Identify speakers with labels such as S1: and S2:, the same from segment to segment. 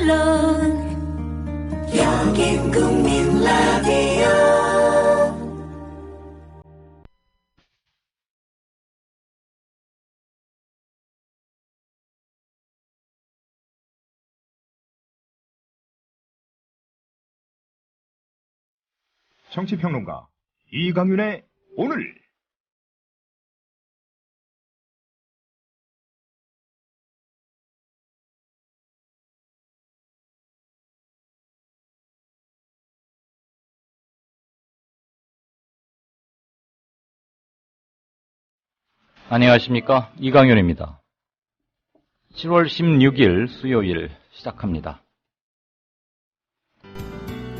S1: 물론 여긴 국민 라디오.
S2: 정치평론가 이강윤의 오늘.
S3: 안녕하십니까, 이강윤입니다. 7월 16일 수요일 시작합니다.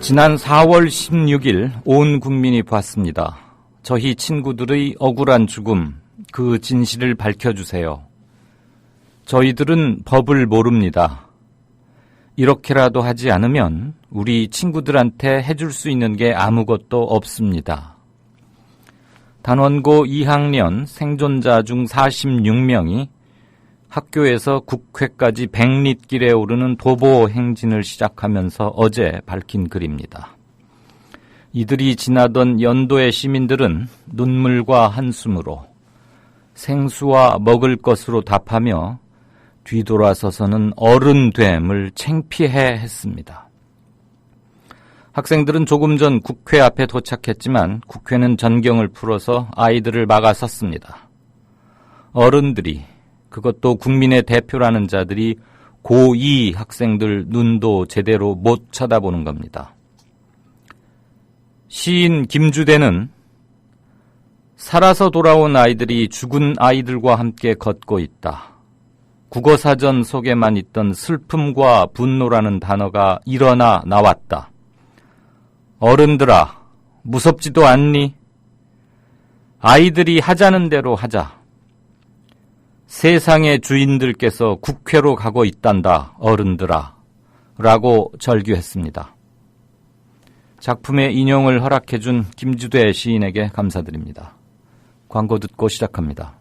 S3: 지난 4월 16일 온 국민이 봤습니다. 저희 친구들의 억울한 죽음, 그 진실을 밝혀주세요. 저희들은 법을 모릅니다. 이렇게라도 하지 않으면 우리 친구들한테 해줄 수 있는 게 아무것도 없습니다. 단원고 2학년 생존자 중 46명이 학교에서 국회까지 100릿길에 오르는 도보 행진을 시작하면서 어제 밝힌 글입니다. 이들이 지나던 연도의 시민들은 눈물과 한숨으로 생수와 먹을 것으로 답하며 뒤돌아서서는 어른됨을 창피해 했습니다. 학생들은 조금 전 국회 앞에 도착했지만 국회는 전경을 풀어서 아이들을 막아섰습니다. 어른들이, 그것도 국민의 대표라는 자들이 고2 학생들 눈도 제대로 못 쳐다보는 겁니다. 시인 김주대는 살아서 돌아온 아이들이 죽은 아이들과 함께 걷고 있다. 국어사전 속에만 있던 슬픔과 분노라는 단어가 일어나 나왔다. 어른들아, 무섭지도 않니? 아이들이 하자는 대로 하자. 세상의 주인들께서 국회로 가고 있단다, 어른들아. 라고 절규했습니다. 작품의 인용을 허락해준 김주대 시인에게 감사드립니다. 광고 듣고 시작합니다.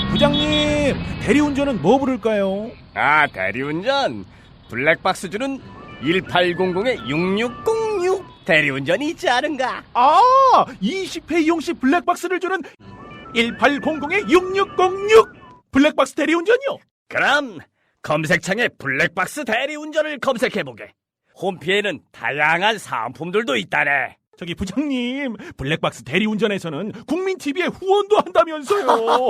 S4: 부장님, 대리운전은 뭐 부를까요?
S5: 아, 대리운전 블랙박스 주는 1800-6606 대리운전이 있지 않은가?
S4: 아, 20회 이용시 블랙박스를 주는 1800-6606 블랙박스 대리운전이요?
S5: 그럼 검색창에 블랙박스 대리운전을 검색해보게. 홈피에는 다양한 상품들도 있다네.
S4: 저기 부장님, 블랙박스 대리운전에서는 국민TV에 후원도 한다면서요.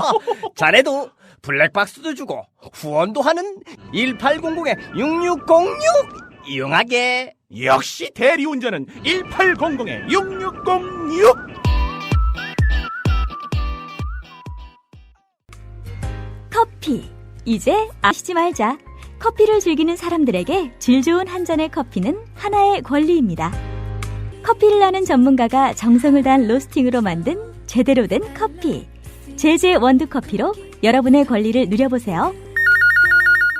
S5: 자네도 블랙박스도 주고 후원도 하는 1800-6606 이용하게.
S4: 역시 대리운전은 1800-6606.
S6: 커피, 이제 아시지 말자. 커피를 즐기는 사람들에게 질 좋은 한 잔의 커피는 하나의 권리입니다. 커피를 아는 전문가가 정성을 다한 로스팅으로 만든 제대로 된 커피. 제제 원두커피로 여러분의 권리를 누려보세요.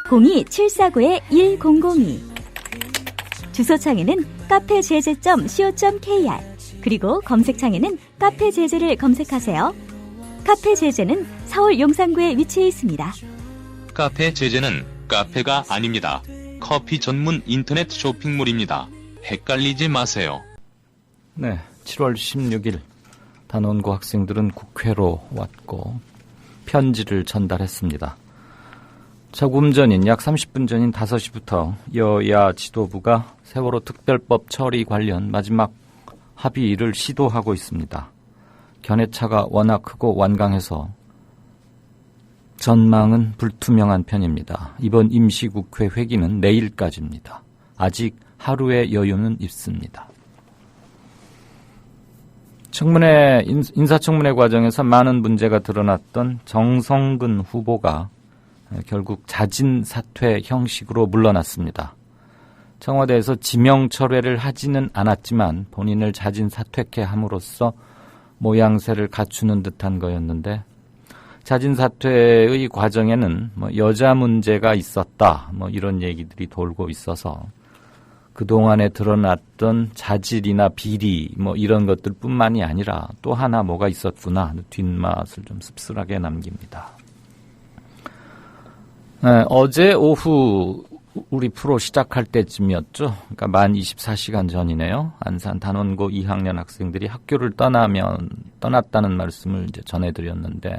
S6: 02-749-1002. 주소창에는 카페제제.co.kr, 그리고 검색창에는 카페제제를 검색하세요. 카페제제는 서울 용산구에 위치해 있습니다.
S7: 카페제제는 카페가 아닙니다. 커피 전문 인터넷 쇼핑몰입니다. 헷갈리지 마세요.
S3: 네, 7월 16일 단원고 학생들은 국회로 왔고 편지를 전달했습니다. 조금 전인 약 30분 전인 5시부터 여야 지도부가 세월호 특별법 처리 관련 마지막 합의를 시도하고 있습니다. 견해차가 워낙 크고 완강해서 전망은 불투명한 편입니다. 이번 임시국회 회기는 내일까지입니다. 아직 하루의 여유는 있습니다. 인사청문회 과정에서 많은 문제가 드러났던 정성근 후보가 결국 자진 사퇴 형식으로 물러났습니다. 청와대에서 지명 철회를 하지는 않았지만 본인을 자진 사퇴케 함으로써 모양새를 갖추는 듯한 거였는데, 자진 사퇴의 과정에는 여자 문제가 있었다, 이런 얘기들이 돌고 있어서 그동안에 드러났던 자질이나 비리 이런 것들뿐만이 아니라 또 하나 뭐가 있었구나 뒷맛을 좀 씁쓸하게 남깁니다. 네, 어제 오후 우리 프로 시작할 때쯤이었죠. 그러니까 만 24시간 전이네요. 안산 단원고 2학년 학생들이 학교를 떠났다는 말씀을 이제 전해드렸는데,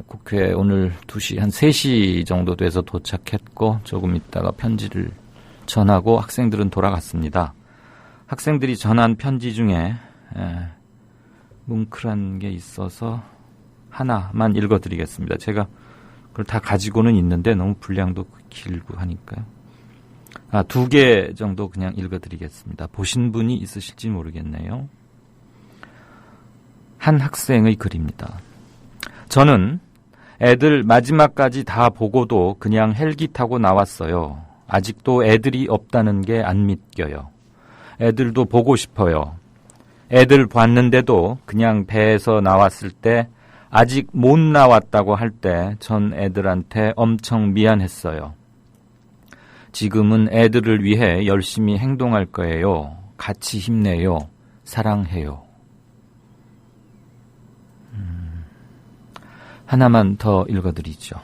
S3: 국회 오늘 2시, 한 3시 정도 돼서 도착했고, 조금 있다가 편지를 전하고 학생들은 돌아갔습니다. 학생들이 전한 편지 중에 뭉클한 게 있어서 하나만 읽어드리겠습니다. 제가 그걸 다 가지고는 있는데 너무 분량도 길고 하니까요. 2개 정도 그냥 읽어드리겠습니다. 보신 분이 있으실지 모르겠네요. 한 학생의 글입니다. 저는 애들 마지막까지 다 보고도 그냥 헬기 타고 나왔어요. 아직도 애들이 없다는 게 안 믿겨요. 애들도 보고 싶어요. 애들 봤는데도 그냥 배에서 나왔을 때 아직 못 나왔다고 할 때 전 애들한테 엄청 미안했어요. 지금은 애들을 위해 열심히 행동할 거예요. 같이 힘내요. 사랑해요. 하나만 더 읽어드리죠.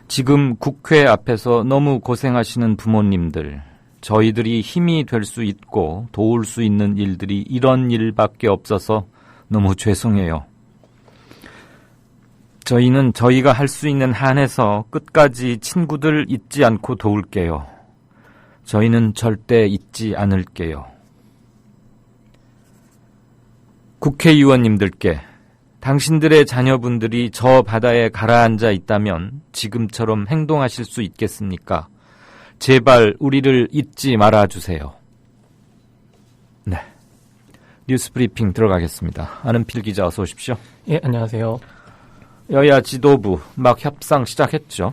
S3: 지금 국회 앞에서 너무 고생하시는 부모님들, 저희들이 힘이 될 수 있고 도울 수 있는 일들이 이런 일밖에 없어서 너무 죄송해요. 저희는 저희가 할 수 있는 한에서 끝까지 친구들 잊지 않고 도울게요. 저희는 절대 잊지 않을게요. 국회의원님들께 당신들의 자녀분들이 저 바다에 가라앉아 있다면 지금처럼 행동하실 수 있겠습니까? 제발 우리를 잊지 말아주세요. 네, 뉴스브리핑 들어가겠습니다. 아는필 기자 어서 오십시오.
S8: 예, 안녕하세요.
S3: 여야 지도부 막 협상 시작했죠?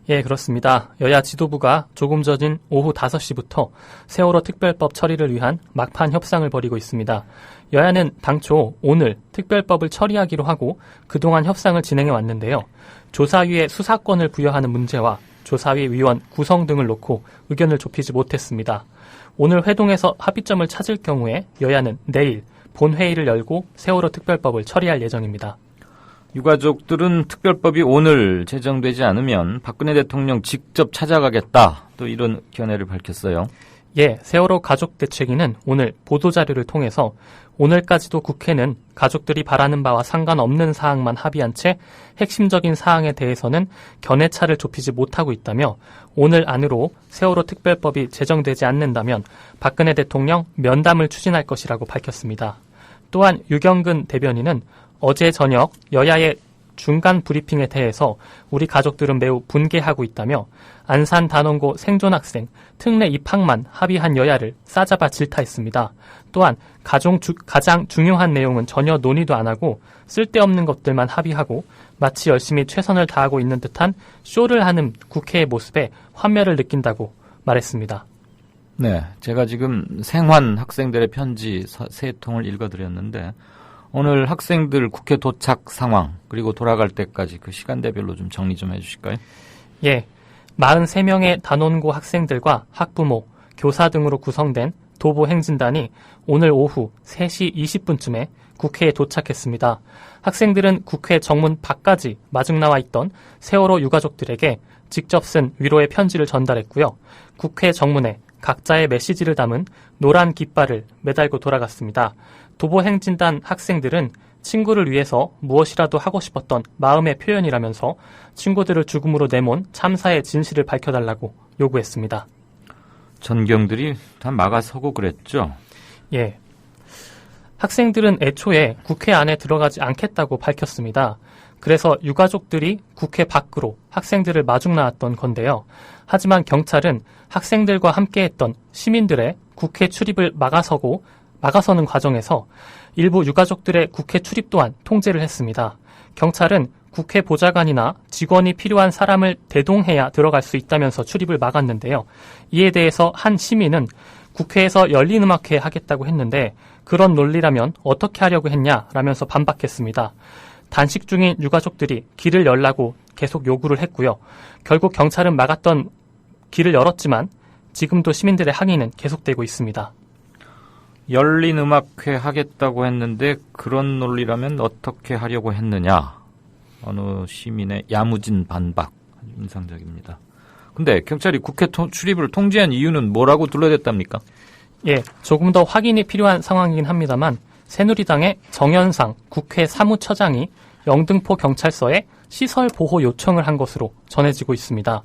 S8: 예, 그렇습니다. 여야 지도부가 조금 전인 오후 5시부터 세월호 특별법 처리를 위한 막판 협상을 벌이고 있습니다. 여야는 당초 오늘 특별법을 처리하기로 하고 그동안 협상을 진행해 왔는데요. 조사위에 수사권을 부여하는 문제와 조사위 위원 구성 등을 놓고 의견을 좁히지 못했습니다. 오늘 회동에서 합의점을 찾을 경우에 여야는 내일 본회의를 열고 세월호 특별법을 처리할 예정입니다.
S3: 유가족들은 특별법이 오늘 제정되지 않으면 박근혜 대통령 직접 찾아가겠다, 또 이런 견해를 밝혔어요.
S8: 예, 세월호 가족대책위는 오늘 보도자료를 통해서 오늘까지도 국회는 가족들이 바라는 바와 상관없는 사항만 합의한 채 핵심적인 사항에 대해서는 견해차를 좁히지 못하고 있다며 오늘 안으로 세월호 특별법이 제정되지 않는다면 박근혜 대통령 면담을 추진할 것이라고 밝혔습니다. 또한 유경근 대변인은 어제 저녁 여야의 중간 브리핑에 대해서 우리 가족들은 매우 분개하고 있다며 안산 단원고 생존학생 특례 입학만 합의한 여야를 싸잡아 질타했습니다. 또한 가장 중요한 내용은 전혀 논의도 안 하고 쓸데없는 것들만 합의하고 마치 열심히 최선을 다하고 있는 듯한 쇼를 하는 국회의 모습에 환멸을 느낀다고 말했습니다.
S3: 네, 제가 지금 생환 학생들의 편지 3통을 읽어드렸는데 오늘 학생들 국회 도착 상황 그리고 돌아갈 때까지 그 시간대별로 좀 정리 좀 해주실까요?
S8: 예, 43명의 단원고 학생들과 학부모, 교사 등으로 구성된 도보 행진단이 오늘 오후 3시 20분쯤에 국회에 도착했습니다. 학생들은 국회 정문 밖까지 마중 나와 있던 세월호 유가족들에게 직접 쓴 위로의 편지를 전달했고요. 국회 정문에 각자의 메시지를 담은 노란 깃발을 매달고 돌아갔습니다. 도보 행진단 학생들은 친구를 위해서 무엇이라도 하고 싶었던 마음의 표현이라면서 친구들을 죽음으로 내몬 참사의 진실을 밝혀달라고 요구했습니다.
S3: 전경들이 다 막아서고 그랬죠?
S8: 예. 학생들은 애초에 국회 안에 들어가지 않겠다고 밝혔습니다. 그래서 유가족들이 국회 밖으로 학생들을 마중 나왔던 건데요. 하지만 경찰은 학생들과 함께했던 시민들의 국회 출입을 막아서는 과정에서 일부 유가족들의 국회 출입 또한 통제를 했습니다. 경찰은 국회 보좌관이나 직원이 필요한 사람을 대동해야 들어갈 수 있다면서 출입을 막았는데요. 이에 대해서 한 시민은 국회에서 열린음악회 하겠다고 했는데 그런 논리라면 어떻게 하려고 했냐라면서 반박했습니다. 단식 중인 유가족들이 길을 열라고 계속 요구를 했고요. 결국 경찰은 막았던 길을 열었지만 지금도 시민들의 항의는 계속되고 있습니다.
S3: 열린 음악회 하겠다고 했는데 그런 논리라면 어떻게 하려고 했느냐? 어느 시민의 야무진 반박. 아주 인상적입니다. 근데 경찰이 국회 출입을 통제한 이유는 뭐라고 둘러댔답니까?
S8: 예, 조금 더 확인이 필요한 상황이긴 합니다만 새누리당의 정현상 국회 사무처장이 영등포 경찰서에 시설 보호 요청을 한 것으로 전해지고 있습니다.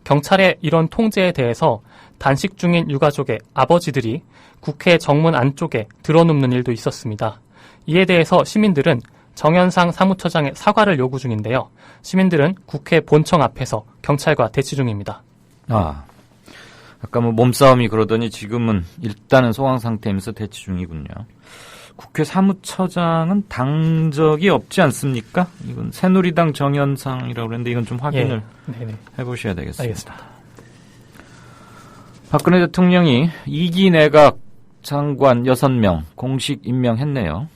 S8: 경찰의 이런 통제에 대해서 단식 중인 유가족의 아버지들이 국회 정문 안쪽에 들어눕는 일도 있었습니다. 이에 대해서 시민들은 정현상 사무처장의 사과를 요구 중인데요. 시민들은 국회 본청 앞에서 경찰과 대치 중입니다.
S3: 아까 뭐 몸싸움이 그러더니 지금은 일단은 소강 상태이면서 대치 중이군요. 국회 사무처장은 당적이 없지 않습니까? 이건 새누리당 정현상이라고 그랬는데 이건 좀 확인을 해보셔야 되겠습니다.
S8: 알겠습니다.
S3: 박근혜 대통령이 2기 내각 장관 6명 공식 임명했네요.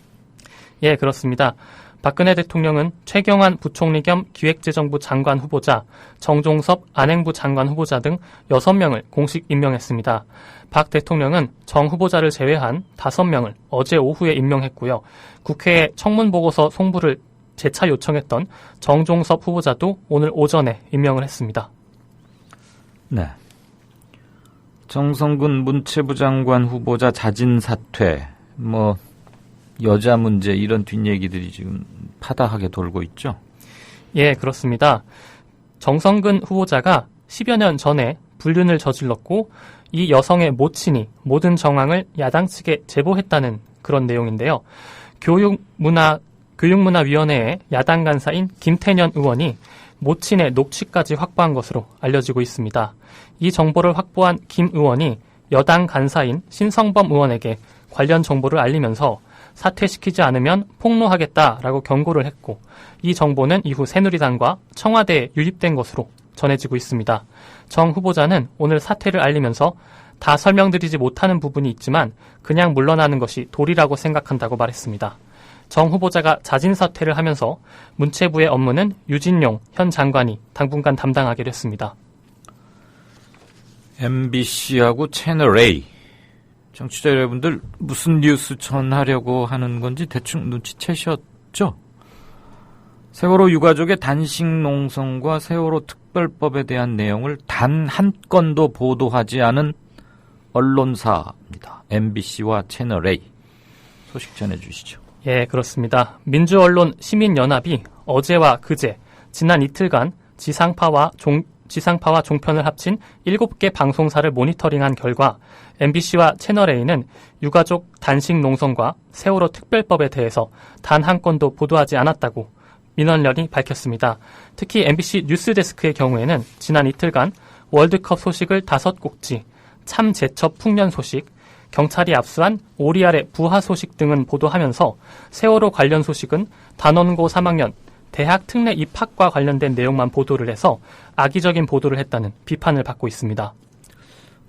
S8: 예, 그렇습니다. 박근혜 대통령은 최경환 부총리 겸 기획재정부 장관 후보자, 정종섭 안행부 장관 후보자 등 6명을 공식 임명했습니다. 박 대통령은 정 후보자를 제외한 5명을 어제 오후에 임명했고요. 국회에 청문보고서 송부를 재차 요청했던 정종섭 후보자도 오늘 오전에 임명을 했습니다.
S3: 네. 정성근 문체부 장관 후보자 자진 사퇴, 여자 문제 이런 뒷얘기들이 지금 파다하게 돌고 있죠?
S8: 예, 그렇습니다. 정성근 후보자가 10여 년 전에 불륜을 저질렀고 이 여성의 모친이 모든 정황을 야당 측에 제보했다는 그런 내용인데요. 교육문화위원회의 야당 간사인 김태년 의원이 모친의 녹취까지 확보한 것으로 알려지고 있습니다. 이 정보를 확보한 김 의원이 여당 간사인 신성범 의원에게 관련 정보를 알리면서 사퇴시키지 않으면 폭로하겠다라고 경고를 했고 이 정보는 이후 새누리당과 청와대에 유입된 것으로 전해지고 있습니다. 정 후보자는 오늘 사퇴를 알리면서 다 설명드리지 못하는 부분이 있지만 그냥 물러나는 것이 도리라고 생각한다고 말했습니다. 정 후보자가 자진 사퇴를 하면서 문체부의 업무는 유진용 현 장관이 당분간 담당하기로 했습니다.
S3: MBC하고 채널A 청취자 여러분들 무슨 뉴스 전하려고 하는 건지 대충 눈치채셨죠? 세월호 유가족의 단식 농성과 세월호 특별법에 대한 내용을 단 한 건도 보도하지 않은 언론사입니다. MBC와 채널A. 소식 전해주시죠.
S8: 예, 그렇습니다. 민주언론 시민연합이 어제와 그제 지난 이틀간 지상파와 종편을 합친 7개 방송사를 모니터링한 결과 MBC와 채널A는 유가족 단식 농성과 세월호 특별법에 대해서 단 한 건도 보도하지 않았다고 민원련이 밝혔습니다. 특히 MBC 뉴스데스크의 경우에는 지난 이틀간 월드컵 소식을 5곡지, 참제첩 풍년 소식, 경찰이 압수한 오리알의 부하 소식 등은 보도하면서 세월호 관련 소식은 단원고 3학년 대학 특례 입학과 관련된 내용만 보도를 해서 악의적인 보도를 했다는 비판을 받고 있습니다.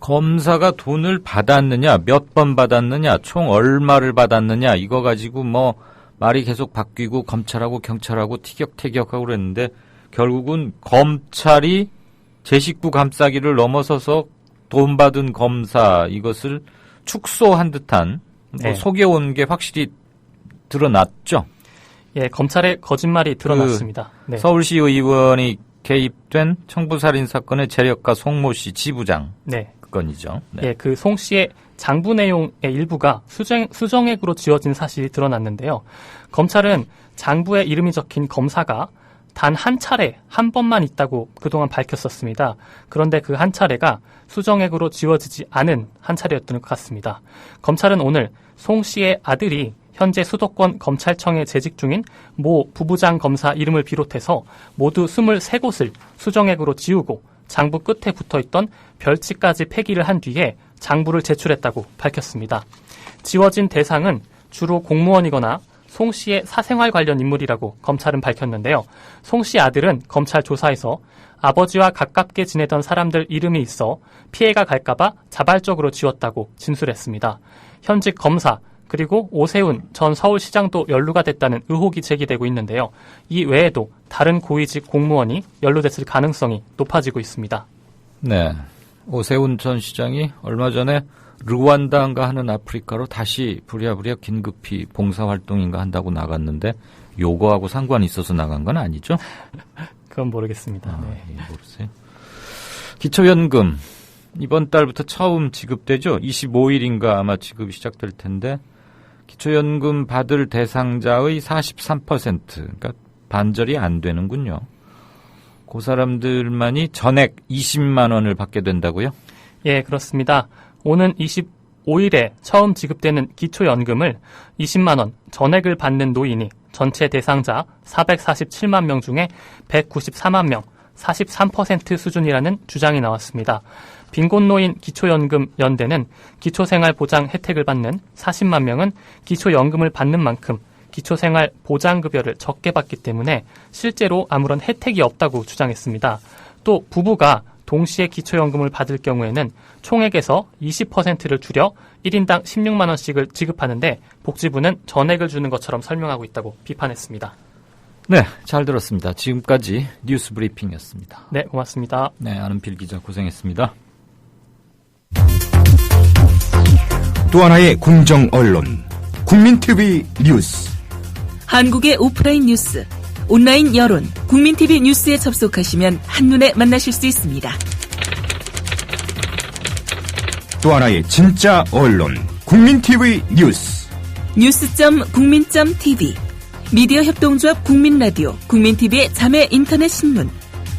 S3: 검사가 돈을 받았느냐, 몇 번 받았느냐, 총 얼마를 받았느냐 이거 가지고 말이 계속 바뀌고 검찰하고 경찰하고 티격태격하고 그랬는데 결국은 검찰이 제 식구 감싸기를 넘어서서 돈 받은 검사 이것을 축소한 듯한 속여온 게 확실히 드러났죠.
S8: 예, 검찰의 거짓말이 드러났습니다.
S3: 네. 서울시 의원이 개입된 청부살인 사건의 재력가 송모 씨 지부장 건이죠. 네.
S8: 예, 그 송 씨의 장부 내용의 일부가 수정액으로 지어진 사실이 드러났는데요. 검찰은 장부에 이름이 적힌 검사가 단 한 차례, 한 번만 있다고 그동안 밝혔었습니다. 그런데 그 한 차례가 수정액으로 지워지지 않은 한 차례였던 것 같습니다. 검찰은 오늘 송 씨의 아들이 현재 수도권 검찰청에 재직 중인 모 부부장 검사 이름을 비롯해서 모두 23곳을 수정액으로 지우고 장부 끝에 붙어있던 별치까지 폐기를 한 뒤에 장부를 제출했다고 밝혔습니다. 지워진 대상은 주로 공무원이거나 송 씨의 사생활 관련 인물이라고 검찰은 밝혔는데요. 송 씨 아들은 검찰 조사에서 아버지와 가깝게 지내던 사람들 이름이 있어 피해가 갈까봐 자발적으로 지웠다고 진술했습니다. 현직 검사 그리고 오세훈 전 서울시장도 연루가 됐다는 의혹이 제기되고 있는데요. 이 외에도 다른 고위직 공무원이 연루됐을 가능성이 높아지고 있습니다.
S3: 네, 오세훈 전 시장이 얼마 전에 르완다인가 하는 아프리카로 다시 부랴부랴 긴급히 봉사활동인가 한다고 나갔는데 요거하고 상관이 있어서 나간 건 아니죠?
S8: 그건 모르겠습니다. 네.
S3: 모르세요? 기초연금 이번 달부터 처음 지급되죠. 25일인가 아마 지급이 시작될 텐데 기초연금 받을 대상자의 43%, 그러니까 반절이 안 되는군요. 그 사람들만이 전액 20만 원을 받게 된다고요?
S8: 예, 그렇습니다. 오는 25일에 처음 지급되는 기초연금을 20만 원 전액을 받는 노인이 전체 대상자 447만 명 중에 194만 명, 43% 수준이라는 주장이 나왔습니다. 빈곤노인 기초연금 연대는 기초생활보장 혜택을 받는 40만 명은 기초연금을 받는 만큼 기초생활보장급여를 적게 받기 때문에 실제로 아무런 혜택이 없다고 주장했습니다. 또 부부가 동시에 기초연금을 받을 경우에는 총액에서 20%를 줄여 1인당 16만 원씩을 지급하는데 복지부는 전액을 주는 것처럼 설명하고 있다고 비판했습니다.
S3: 네, 잘 들었습니다. 지금까지 뉴스 브리핑이었습니다.
S8: 네, 고맙습니다.
S3: 네, 아는필 기자 고생했습니다.
S2: 또 하나의 공정 언론, 국민TV 뉴스.
S9: 한국의 오프라인 뉴스, 온라인 여론, 국민TV 뉴스에 접속하시면 한눈에 만나실 수 있습니다.
S2: 또 하나의 진짜 언론, 국민TV 뉴스.
S9: 뉴스.국민.tv, 미디어 협동조합 국민라디오, 국민TV의 자매 인터넷 신문,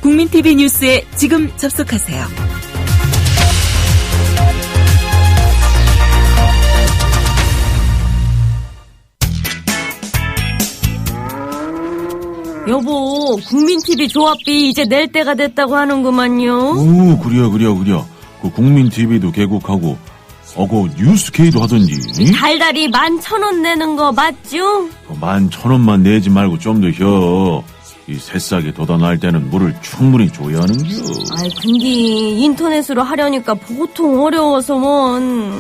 S9: 국민TV 뉴스에 지금 접속하세요.
S10: 여보, 국민TV 조합비 이제 낼 때가 됐다고 하는구만요.
S11: 오, 그려. 그 국민TV도 개국하고, 그 뉴스K도 하던지.
S10: 달달이 11,000원 내는 거 맞죠?
S11: 11,000원만 내지 말고 좀 더 혀. 이 새싹이 돋아날 때는 물을 충분히 줘야 하는겨.
S10: 아이, 근데 인터넷으로 하려니까 보통 어려워서 뭔.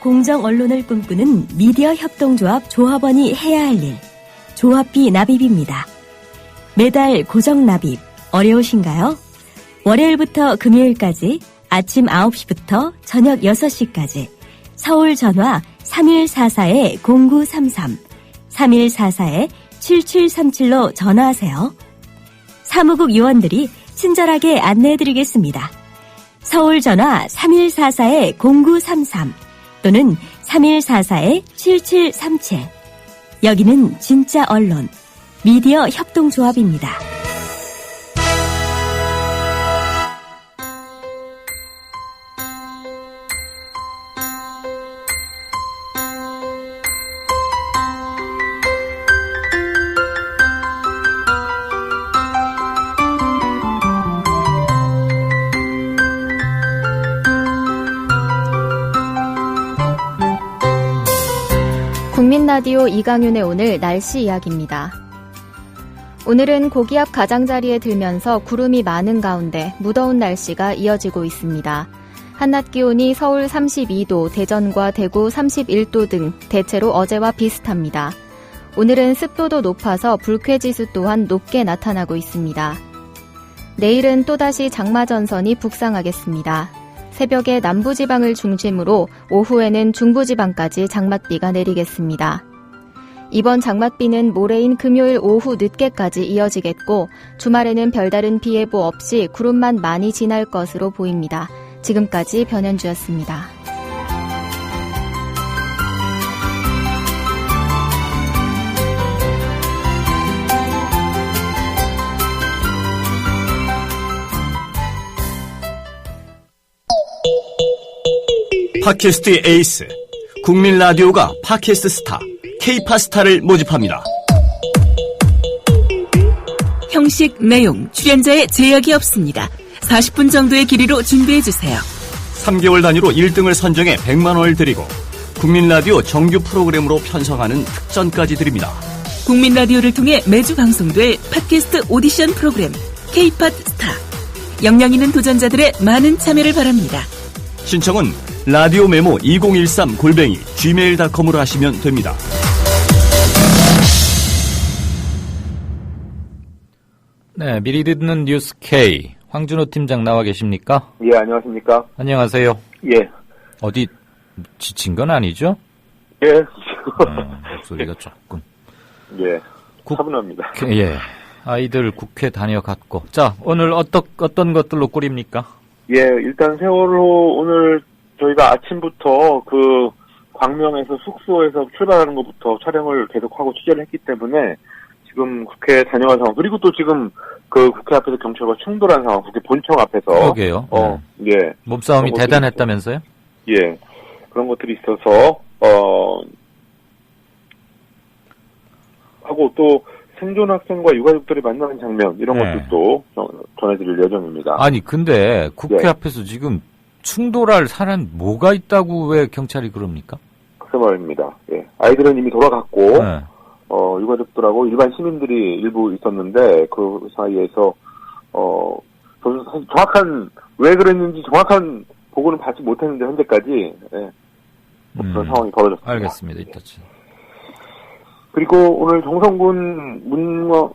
S6: 공정 언론을 꿈꾸는 미디어 협동조합 조합원이 해야 할 일. 조합비 납입입니다. 매달 고정 납입 어려우신가요? 월요일부터 금요일까지 아침 9시부터 저녁 6시까지 서울 전화 3144-0933, 3144-7737로 전화하세요. 사무국 요원들이 친절하게 안내해드리겠습니다. 서울 전화 3144-0933 또는 3144-7737. 여기는 진짜 언론, 미디어 협동조합입니다.
S12: 국민라디오 이강윤의 오늘 날씨 이야기입니다. 오늘은 고기압 가장자리에 들면서 구름이 많은 가운데 무더운 날씨가 이어지고 있습니다. 한낮 기온이 서울 32도, 대전과 대구 31도 등 대체로 어제와 비슷합니다. 오늘은 습도도 높아서 불쾌지수 또한 높게 나타나고 있습니다. 내일은 또다시 장마전선이 북상하겠습니다. 새벽에 남부지방을 중심으로 오후에는 중부지방까지 장맛비가 내리겠습니다. 이번 장맛비는 모레인 금요일 오후 늦게까지 이어지겠고 주말에는 별다른 비 예보 없이 구름만 많이 지날 것으로 보입니다. 지금까지 변현주였습니다.
S5: 팟캐스트의 에이스, 국민 라디오가 팟캐스트 스타, K-팟 스타를 모집합니다.
S9: 형식, 내용, 출연자의 제약이 없습니다. 40분 정도의 길이로 준비해주세요.
S5: 3개월 단위로 1등을 선정해 100만 원을 드리고 국민 라디오 정규 프로그램으로 편성하는 특전까지 드립니다.
S9: 국민 라디오를 통해 매주 방송될 팟캐스트 오디션 프로그램 K-팟 스타. 역량 있는 도전자들의 많은 참여를 바랍니다.
S5: 신청은 라디오 메모 2013@gmail.com으로 하시면 됩니다.
S3: 네, 미리 듣는 뉴스 K. 황준호 팀장 나와 계십니까?
S13: 예, 안녕하십니까?
S3: 안녕하세요.
S13: 예.
S3: 어디 지친 건 아니죠?
S13: 예.
S3: 목소리가 조금.
S13: 예. 차분합니다.
S3: 예. 아이들 국회 다녀갔고. 자, 오늘 어떤 것들로 꾸립니까?
S13: 예, 일단 세월호 오늘 저희가 아침부터 그 광명에서 숙소에서 출발하는 것부터 촬영을 계속하고 취재를 했기 때문에 지금 국회 다녀간 상황, 그리고 또 지금 그 국회 앞에서 경찰과 충돌한 상황, 국회 본청 앞에서.
S3: 그러게요.
S13: 예.
S3: 몸싸움이 대단했다면서요?
S13: 예. 그런 것들이 있어서, 하고 또 생존 학생과 유가족들이 만나는 장면, 이런 것들도 전해드릴 예정입니다.
S3: 아니, 근데 국회
S13: 예.
S3: 앞에서 지금 충돌할 사람 뭐가 있다고 왜 경찰이 그럽니까?
S13: 그 말입니다. 예. 아이들은 이미 돌아갔고,
S3: 네.
S13: 유가족들하고 일반 시민들이 일부 있었는데, 그 사이에서, 저는 사실 정확한, 왜 그랬는지 정확한 보고는 받지 못했는데, 현재까지, 예. 그런 상황이 벌어졌습니다.
S3: 알겠습니다. 이따치.
S13: 그리고 오늘 정성군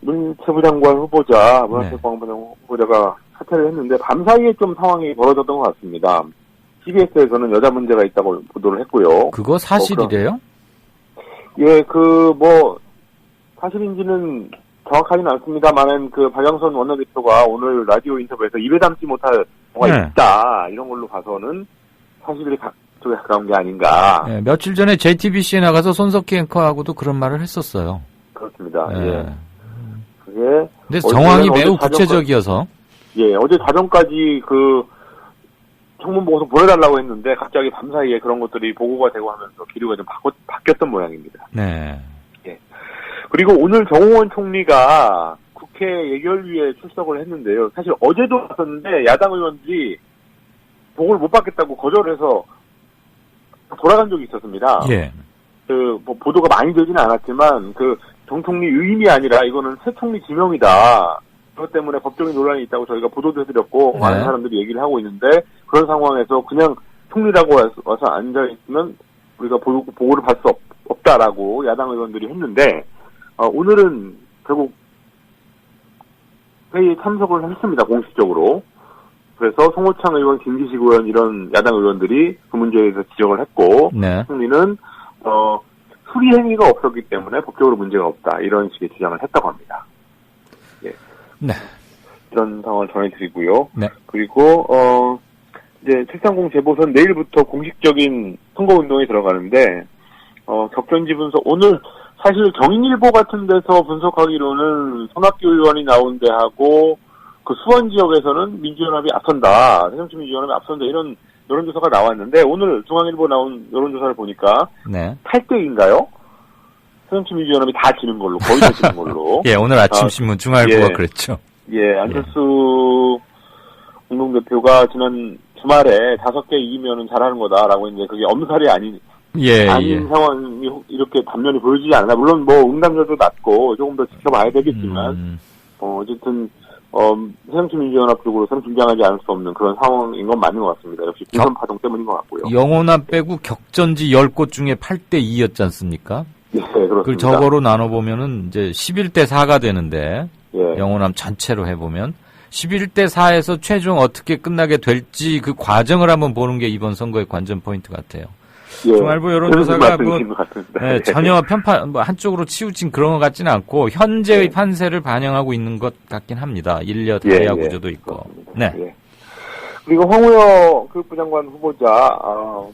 S13: 문체부 장관 후보자, 문화체육관광부 후보자가 사퇴를 했는데, 밤사이에 좀 상황이 벌어졌던 것 같습니다. CBS에서는 여자 문제가 있다고 보도를 했고요.
S3: 그거 사실이래요?
S13: 예, 사실인지는 정확하지는 않습니다만은 그 박영선 원내대표가 오늘 라디오 인터뷰에서 입에 담지 못할 뭐가 있다, 이런 걸로 봐서는 사실이 쪽에 가까운 게 아닌가.
S3: 네, 며칠 전에 JTBC에 나가서 손석희 앵커하고도 그런 말을 했었어요.
S13: 그렇습니다.
S3: 네.
S13: 예. 그게.
S3: 근데 정황이 매우 구체적이어서.
S13: 예, 어제 자정까지 청문 보고서 보내달라고 했는데 갑자기 밤사이에 그런 것들이 보고가 되고 하면서 기류가 좀 바뀌었던 모양입니다.
S3: 네.
S13: 예. 그리고 오늘 정홍원 총리가 국회 예결위에 출석을 했는데요. 사실 어제도 왔었는데 야당 의원들이 보고를 못 받겠다고 거절해서 돌아간 적이 있었습니다.
S3: 예.
S13: 보도가 많이 되지는 않았지만 정 총리 유임이 아니라 이거는 새 총리 지명이다. 그것 때문에 법적인 논란이 있다고 저희가 보도도 해드렸고 많은 사람들이 얘기를 하고 있는데 그런 상황에서 그냥 총리라고 와서 앉아있으면 우리가 보고를 받을 수 없다라고 야당 의원들이 했는데 오늘은 결국 회의에 참석을 했습니다. 공식적으로. 그래서 송호창 의원, 김기식 의원 이런 야당 의원들이 그 문제에 대해서 지적을 했고 총리는 수리 행위가 없었기 때문에 법적으로 문제가 없다. 이런 식의 주장을 했다고 합니다. 예.
S3: 네.
S13: 이런 상황을 전해드리고요.
S3: 네.
S13: 그리고 이제 730 재보선 내일부터 공식적인 선거운동에 들어가는데 격전지 분석 오늘 사실 경인일보 같은 데서 분석하기로는 손학규 의원이 나온 데하고 그 수원 지역에서는 민주연합이 앞선다, 새정치민주연합이 앞선다 이런 여론조사가 나왔는데 오늘 중앙일보 나온 여론조사를 보니까 8대인가요? 새정치민주연합이 다 지는 걸로, 거의 다 지는 걸로.
S3: 예, 오늘 아침 신문 중앙일보가 그랬죠.
S13: 예, 안철수 공동대표가 지난 주말에 5개 이기면은 잘하는 거다라고 했는데 그게 엄살이 아닌 상황이 이렇게 단면이 보여지지 않나. 물론 응답률도 낮고 조금 더 지켜봐야 되겠지만 어쨌든 새정치민주연합 쪽으로서는 긴장하지 않을 수 없는 그런 상황인 건 맞는 것 같습니다. 역시 공선 파동 때문인 것 같고요.
S3: 영호남 빼고 격전지 10곳 중에 8대2였지 않습니까?
S13: 예, 그렇습니다.
S3: 그걸 저거로 나눠보면은 이제 11대4가 되는데 영호남 전체로 해보면 11대4에서 최종 어떻게 끝나게 될지 그 과정을 한번 보는 게 이번 선거의 관전 포인트 같아요. 중앙일보 여론조사가 전혀 편파 한쪽으로 치우친 그런 것 같지는 않고 현재의 판세를 반영하고 있는 것 같긴 합니다. 일려 다야 구조도 있고. 네.
S13: 그리고 황우여 교육부장관 후보자에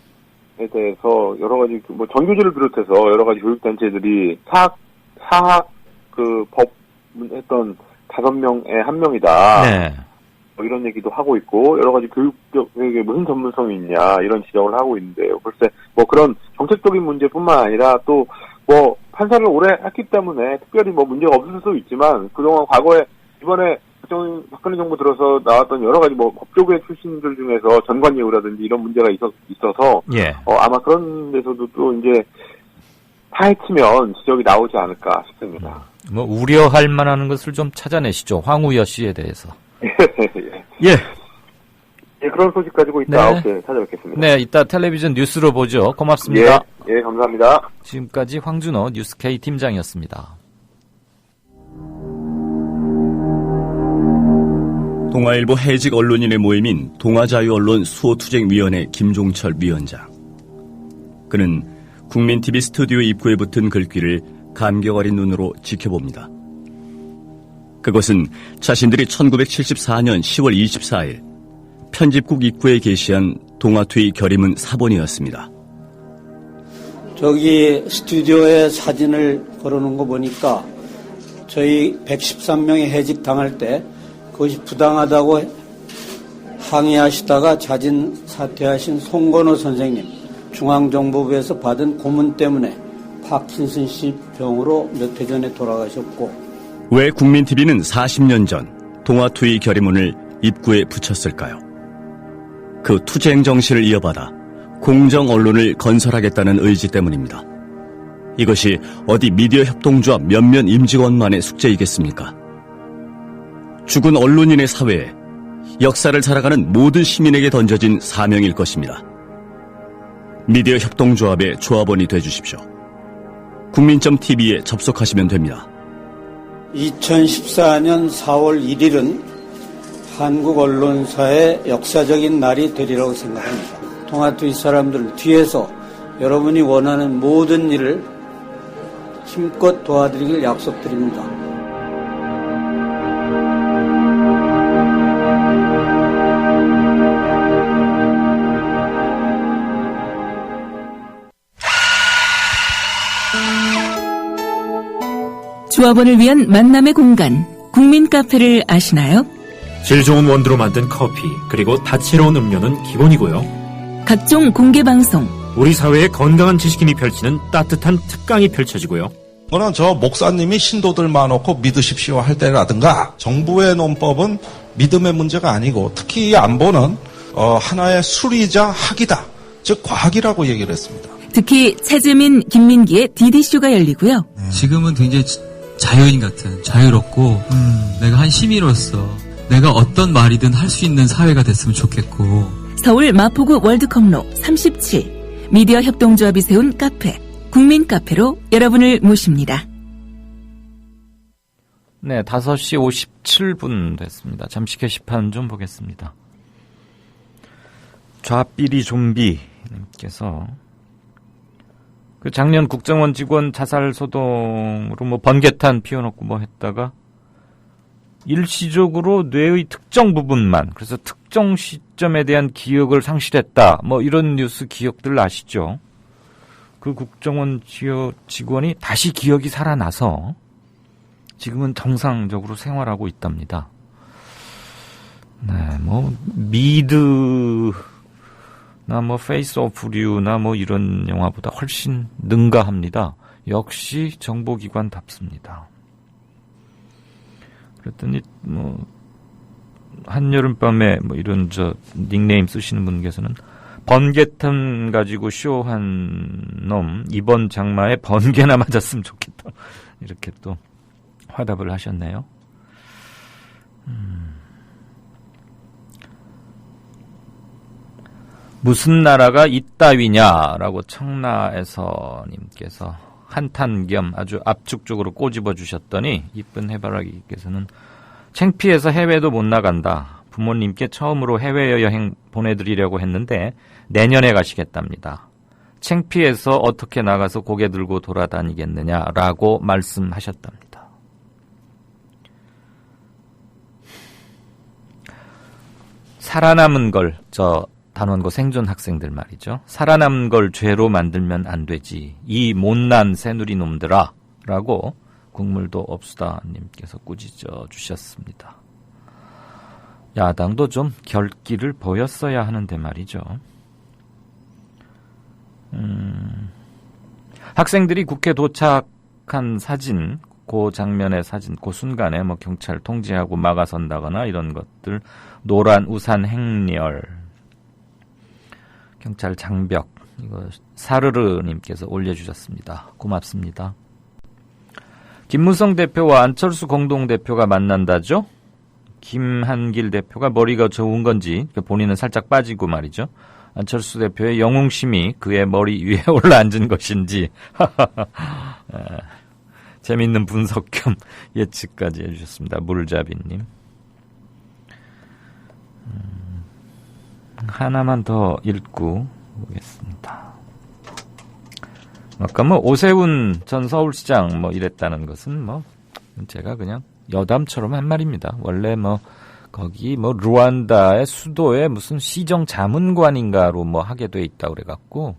S13: 대해서 여러 가지 전교조를 비롯해서 여러 가지 교육단체들이 사학 법 했던 5명에 1명이다.
S3: 네.
S13: 이런 얘기도 하고 있고 여러 가지 교육적에 무슨 전문성이 있냐 이런 지적을 하고 있는데요. 글쎄 그런 정책적인 문제뿐만 아니라 또 판사를 오래 했기 때문에 특별히 문제가 없을 수도 있지만 그동안 과거에 이번에 박근혜 정부 들어서 나왔던 여러 가지 법조계 출신들 중에서 전관예우라든지 이런 문제가 있어서 아마 그런 데서도 또 이제 파헤치면 지적이 나오지 않을까 싶습니다.
S3: 우려할 만한 것을 좀 찾아내시죠. 황우여 씨에 대해서. 예.
S13: 예, 그런 소식 가지고 이따 9시에 찾아뵙겠습니다.
S3: 네, 이따 텔레비전 뉴스로 보죠. 고맙습니다.
S13: 예, 감사합니다.
S3: 지금까지 황준호 뉴스K 팀장이었습니다.
S5: 동아일보 해직 언론인의 모임인 동아자유언론 수호투쟁위원회 김종철 위원장. 그는 국민TV 스튜디오 입구에 붙은 글귀를 감격 어린 눈으로 지켜봅니다. 그것은 자신들이 1974년 10월 24일 편집국 입구에 게시한 동아투의 결의문 사본이었습니다.
S14: 저기 스튜디오에 사진을 걸어놓은 거 보니까 저희 113명이 해직 당할 때 그것이 부당하다고 항의하시다가 자진 사퇴하신 송건호 선생님, 중앙정보부에서 받은 고문 때문에 파킨슨씨 병으로 몇 해 전에 돌아가셨고,
S5: 왜 국민TV는 40년 전 동아투의 결의문을 입구에 붙였을까요? 그 투쟁 정신을 이어받아 공정 언론을 건설하겠다는 의지 때문입니다. 이것이 어디 미디어 협동조합 몇몇 임직원만의 숙제이겠습니까? 죽은 언론인의 사회에 역사를 살아가는 모든 시민에게 던져진 사명일 것입니다. 미디어 협동조합의 조합원이 되주십시오. 국민.tv에 접속하시면 됩니다.
S14: 2014년 4월 1일은 한국 언론사의 역사적인 날이 되리라고 생각합니다. 동아투의 사람들은 뒤에서 여러분이 원하는 모든 일을 힘껏 도와드리길 약속드립니다.
S9: 조합원을 위한 만남의 공간, 국민 카페를 아시나요?
S15: 질 좋은 원두로 만든 커피, 그리고 다채로운 음료는 기본이고요.
S9: 각종 공개 방송,
S15: 우리 사회의 건강한 지식인이 펼치는 따뜻한 특강이 펼쳐지고요.
S16: 그거는 저 목사님이 신도들 많고 믿으십시오 할 때라든가, 정부의 논법은 믿음의 문제가 아니고 특히 이 안보는 하나의 수리자 학이다, 즉 과학이라고 얘기를 했습니다.
S9: 특히 차재민, 김민기의 DD쇼가 열리고요.
S17: 지금은 굉장히 자유인 같은, 자유롭고 내가 한 시민으로서 내가 어떤 말이든 할 수 있는 사회가 됐으면 좋겠고.
S9: 서울 마포구 월드컵로 37 미디어 협동조합이 세운 카페, 국민 카페로 여러분을 모십니다.
S3: 네, 5시 57분 됐습니다. 잠시 게시판 좀 보겠습니다. 좌삐리 좀비님께서 그 작년 국정원 직원 자살 소동으로 뭐 번개탄 피워놓고 뭐 했다가 일시적으로 뇌의 특정 부분만, 그래서 특정 시점에 대한 기억을 상실했다, 뭐 이런 뉴스 기억들 아시죠? 그 국정원 직원이 다시 기억이 살아나서 지금은 정상적으로 생활하고 있답니다. 네, 뭐 미드나 뭐 페이스 오프 류나 뭐 이런 영화보다 훨씬 능가합니다. 역시 정보기관답습니다. 그랬더니 뭐 한여름밤에 뭐 이런 저 닉네임 쓰시는 분께서는 번개탄 가지고 쇼한 놈 이번 장마에 번개나 맞았으면 좋겠다, 이렇게 또 화답을 하셨네요. 무슨 나라가 이따위냐라고 청라에서 님께서 한탄 겸 아주 압축적으로 꼬집어 주셨더니 이쁜 해바라기께서는 창피해서 해외도 못 나간다. 부모님께 처음으로 해외여행 보내드리려고 했는데 내년에 가시겠답니다. 창피해서 어떻게 나가서 고개 들고 돌아다니겠느냐라고 말씀하셨답니다. 살아남은 걸, 단원고 생존 학생들 말이죠. 살아남은 걸 죄로 만들면 안 되지. 이 못난 새누리 놈들아. 라고 국물도 없수다 님께서 꾸짖어 주셨습니다. 야당도 좀 결기를 보였어야 하는데 말이죠. 학생들이 국회 도착한 사진, 그 장면의 사진, 그 순간에 뭐 경찰 통제하고 막아선다거나 이런 것들, 노란 우산 행렬, 경찰 장벽, 이거 사르르님께서 올려주셨습니다. 고맙습니다. 김무성 대표와 안철수 공동대표가 만난다죠? 김한길 대표가 머리가 좋은 건지 본인은 살짝 빠지고 말이죠. 안철수 대표의 영웅심이 그의 머리 위에 올라앉은 것인지 재미있는 분석 겸 예측까지 해주셨습니다. 물자비님. 하나만 더 읽고 보겠습니다. 아까 뭐 오세훈 전 서울시장 뭐 이랬다는 것은 뭐 제가 그냥 여담처럼 한 말입니다. 원래 거기 루안다의 수도에 무슨 시정 자문관인가로 하게 돼 있다 그래갖고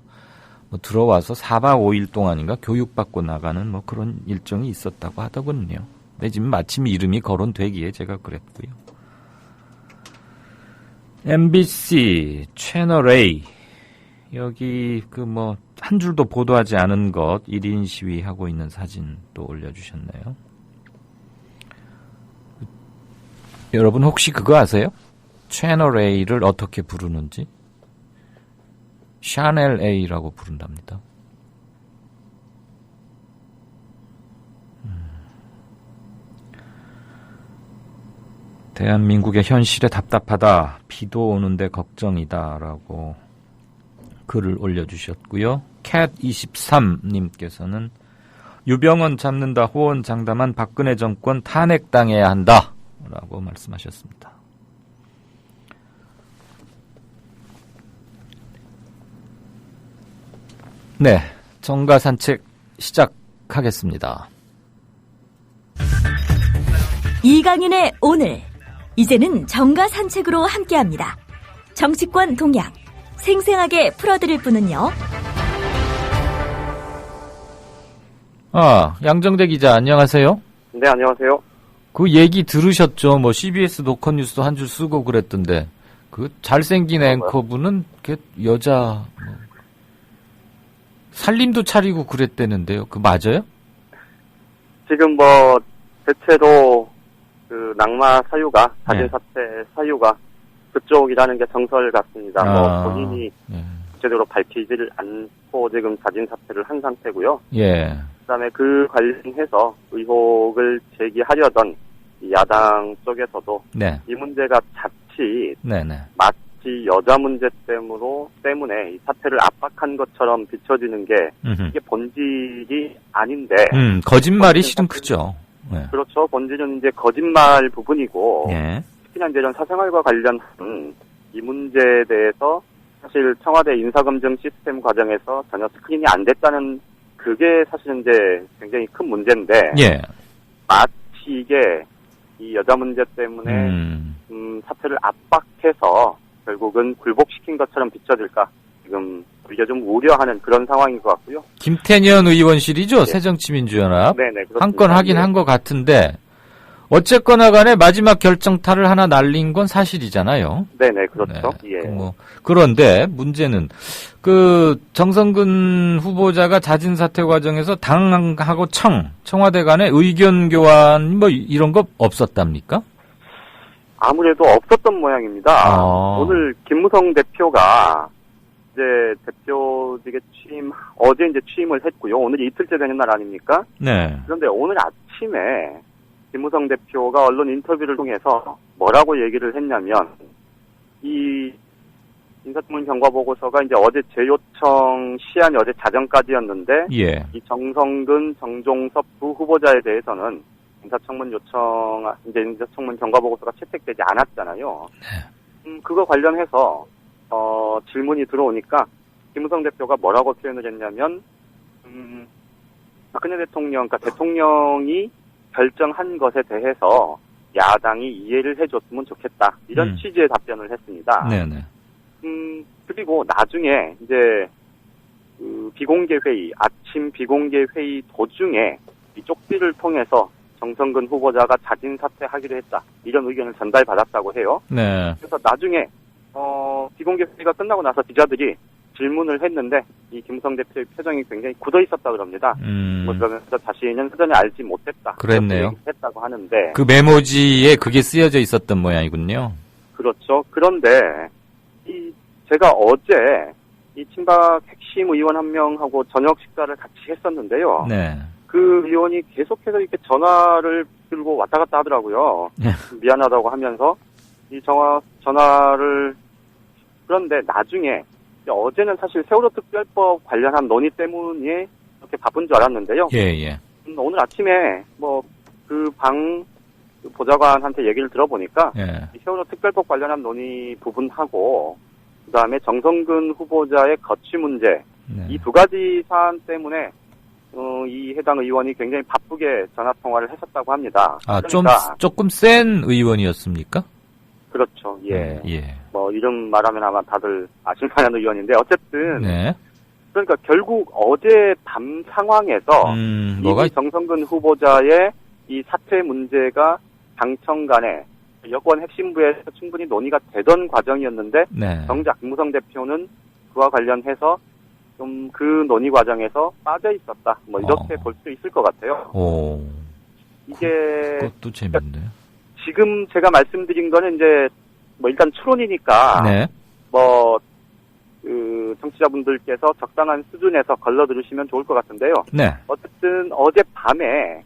S3: 들어와서 4박 5일 동안인가 교육받고 나가는 그런 일정이 있었다고 하더군요. 근데 지금 마침 이름이 거론되기에 제가 그랬고요. MBC 채널 A 여기 한 줄도 보도하지 않은 것 1인 시위하고 있는 사진 또 올려주셨네요. 여러분 혹시 그거 아세요? 채널 A를 어떻게 부르는지? 샤넬 A라고 부른답니다. 대한민국의 현실에 답답하다. 비도 오는데 걱정이다. 라고 글을 올려주셨고요. cat23님께서는 유병헌 잡는다 호언장담한 박근혜 정권 탄핵당해야 한다. 라고 말씀하셨습니다. 네, 정가 산책 시작하겠습니다.
S6: 이강윤의 오늘, 이제는 정가 산책으로 함께합니다. 정치권 동향, 생생하게 풀어드릴 분은요.
S3: 양정대 기자 안녕하세요.
S18: 네, 안녕하세요.
S3: 그 얘기 들으셨죠? CBS 노컷뉴스도 한 줄 쓰고 그랬던데 그 잘생긴 앵커분은 여자 살림도 차리고 그랬대는데요. 그 맞아요?
S18: 지금 대체로 그 낙마 사유가 사진 사태 사유가 그쪽이라는 게 정설 같습니다. 본인이 제대로 밝히지를 않고 지금 사진 사태를 한 상태고요.
S3: 예.
S18: 그다음에 그 관련해서 의혹을 제기하려던 야당 쪽에서도 이 문제가 자칫 마치 여자 문제 때문에 이 사태를 압박한 것처럼 비춰지는 게 이게 본질이 아닌데
S3: 거짓말이 실은 크죠. 네.
S18: 그렇죠. 본질은 이제 거짓말 부분이고 특히나 이제 이런 사생활과 관련한 이 문제에 대해서 사실 청와대 인사검증 시스템 과정에서 전혀 스크린이 안 됐다는 그게 사실은 이제 굉장히 큰 문제인데 마치 이게 이 여자 문제 때문에 사태를 압박해서 결국은 굴복시킨 것처럼 비춰질까 지금 우리가 좀 우려하는 그런 상황인 것 같고요.
S3: 김태년 의원실이죠. 새정치민주연합.
S18: 네네. 그렇습니다.
S3: 한 건 하긴 한 것 같은데 어쨌거나 간에 마지막 결정타를 하나 날린 건 사실이잖아요.
S18: 네네, 그렇죠. 예.
S3: 그런데 문제는 정성근 후보자가 자진 사퇴 과정에서 당하고 청와대 간의 의견 교환 이런 거 없었답니까?
S18: 아무래도 없었던 모양입니다. 오늘 김무성 대표가 이제 대표직에 어제 이제 취임을 했고요. 오늘이 이틀째 되는 날 아닙니까?
S3: 네.
S18: 그런데 오늘 아침에 김무성 대표가 언론 인터뷰를 통해서 뭐라고 얘기를 했냐면, 이 인사청문 경과보고서가 이제 어제 재요청 시한이 어제 자정까지였는데, 이 정성근, 정종섭 두 후보자에 대해서는 인사청문 경과보고서가 채택되지 않았잖아요. 그거 관련해서, 질문이 들어오니까, 김무성 대표가 뭐라고 표현을 했냐면, 박근혜 대통령, 그러니까 대통령이 결정한 것에 대해서 야당이 이해를 해줬으면 좋겠다. 이런 취지의 답변을 했습니다.
S3: 네네.
S18: 그리고 나중에 이제 비공개 회의, 아침 비공개 회의 도중에 이 쪽지를 통해서 정성근 후보자가 자진 사퇴하기로 했다. 이런 의견을 전달받았다고 해요.
S3: 네.
S18: 그래서 나중에 비공개 회의가 끝나고 나서 기자들이 질문을 했는데 이 김무성 대표의 표정이 굉장히 굳어 있었다 그럽니다. 그러면서 자신은 사전에 알지 못했다.
S3: 그랬네요.
S18: 했다고 하는데
S3: 그 메모지에 그게 쓰여져 있었던 모양이군요.
S18: 그렇죠. 그런데 제가 어제 이 친박 핵심 의원 한 명하고 저녁 식사를 같이 했었는데요.
S3: 네.
S18: 그 의원이 계속해서 이렇게 전화를 들고 왔다 갔다 하더라고요. 미안하다고 하면서 이 전화를 그런데 나중에 어제는 사실 세월호 특별법 관련한 논의 때문에 이렇게 바쁜 줄 알았는데요.
S3: 예.
S18: 오늘 아침에 그 보좌관한테 얘기를 들어보니까 이 세월호 특별법 관련한 논의 부분하고 그다음에 정성근 후보자의 거취 문제 이 두 가지 사안 때문에 이 해당 의원이 굉장히 바쁘게 전화 통화를 했었다고 합니다.
S3: 조금 센 의원이었습니까?
S18: 그렇죠. 예. 뭐 이름 말하면 아마 다들 아실 만한 의원인데 어쨌든 그러니까 결국 어제 밤 상황에서 이미 정성근 후보자의 이 사퇴 문제가 당청 간에 여권 핵심부에서 충분히 논의가 되던 과정이었는데 정작 김무성 대표는 그와 관련해서 좀 그 논의 과정에서 빠져 있었다. 뭐 이렇게 볼 수 있을 것 같아요. 이게
S3: 그것도 재밌네.
S18: 지금 제가 말씀드린 거는 이제 뭐 일단 추론이니까 뭐 그 정치자분들께서 적당한 수준에서 걸러 들으시면 좋을 것 같은데요. 어쨌든 어제 밤에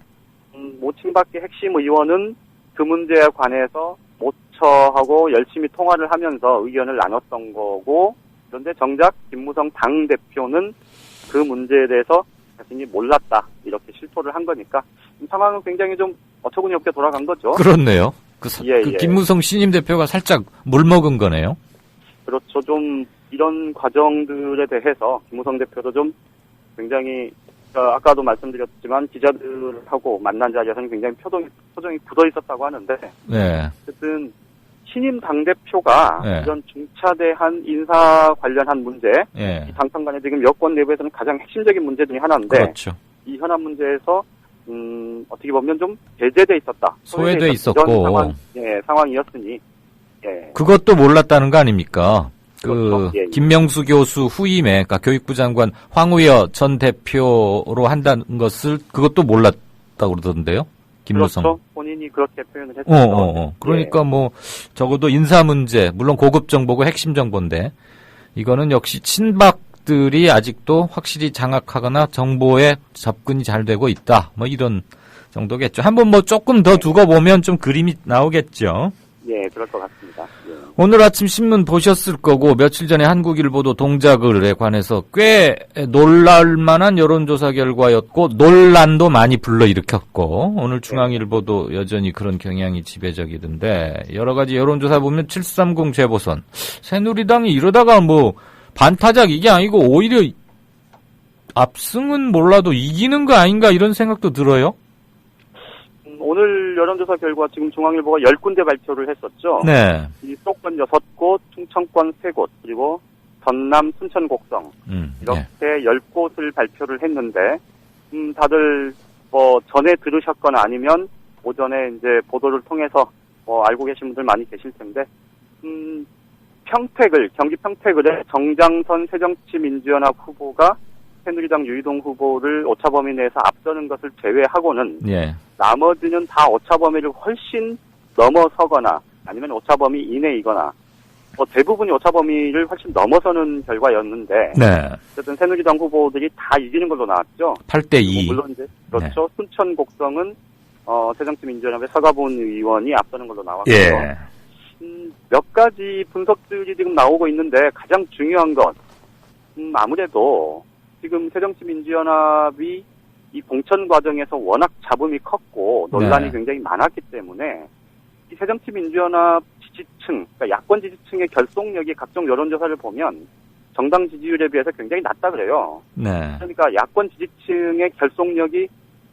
S18: 모친박계 핵심 의원은 그 문제에 관해서 모처하고 열심히 통화를 하면서 의견을 나눴던 거고, 그런데 정작 김무성 당대표는 그 문제에 대해서 자신이 몰랐다 이렇게 실토를 한 거니까 상황은 굉장히 좀 어처구니 없게 돌아간 거죠.
S3: 그렇네요. 그 김무성 신임 대표가 살짝 물먹은 거네요.
S18: 그렇죠. 좀 이런 과정들에 대해서 김무성 대표도 좀 굉장히 아까도 말씀드렸지만 기자들하고 만난 자리에서는 굉장히 표정이 굳어 있었다고 하는데 어쨌든 신임 당대표가 이런 중차대한 인사 관련한 문제 이 당청 간에 지금 여권 내부에서는 가장 핵심적인 문제 중에 하나인데 이 현안 문제에서 어떻게 보면 좀 배제돼 있었다.
S3: 소외돼 있었고
S18: 상황이었으니
S3: 그것도 몰랐다는 거 아닙니까?
S18: 그렇죠.
S3: 김명수 교수 후임에, 그러니까 교육부 장관 황우여 전 대표로 한다는 것을 그것도 몰랐다고 그러던데요. 김무성.
S18: 그렇죠. 본인이 그렇게 표현을 했죠.
S3: 그러니까 뭐 적어도 인사 문제, 물론 고급 정보고 핵심 정보인데 이거는 역시 친박들이 아직도 확실히 장악하거나 정보에 접근이 잘 되고 있다. 뭐 이런 정도겠죠. 한번 뭐 조금 더 두고 보면 좀 그림이 나오겠죠.
S18: 그럴 것 같습니다.
S3: 오늘 아침 신문 보셨을 거고 며칠 전에 한국일보도 동작을에 관해서 꽤 놀랄만한 여론조사 결과였고 논란도 많이 불러일으켰고 오늘 중앙일보도 여전히 그런 경향이 지배적이던데 여러 가지 여론조사 보면 730 재보선 새누리당이 이러다가 뭐 반타작 이게 아니고 오히려 압승은 몰라도 이기는 거 아닌가 이런 생각도 들어요.
S18: 오늘 여론조사 결과 지금 중앙일보가 10군데 발표를 했었죠. 이 수도권 6곳, 충청권 3곳, 그리고 전남, 순천, 곡성 이렇게 10곳을 발표를 했는데 다들 뭐 전에 들으셨거나 아니면 오전에 이제 보도를 통해서 뭐 알고 계신 분들 많이 계실 텐데 경기 평택을에 정장선 새정치민주연합 후보가 새누리당 유이동 후보를 오차범위 내에서 앞서는 것을 제외하고는 나머지는 다 오차범위를 훨씬 넘어서거나 아니면 오차범위 이내이거나 뭐 대부분이 오차범위를 훨씬 넘어서는 결과였는데 어쨌든 새누리당 후보들이 다 이기는 걸로 나왔죠.
S3: 8대2.
S18: 물론 이제 그렇죠. 순천 곡성은 새정치민주연합의 서가본 의원이 앞서는 걸로 나왔고요. 몇 가지 분석들이 지금 나오고 있는데 가장 중요한 건 아무래도 지금 새정치민주연합이 이 공천 과정에서 워낙 잡음이 컸고 논란이 굉장히 많았기 때문에 이 새정치민주연합 지지층, 그러니까 야권 지지층의 결속력이 각종 여론조사를 보면 정당 지지율에 비해서 굉장히 낮다 그래요. 그러니까 야권 지지층의 결속력이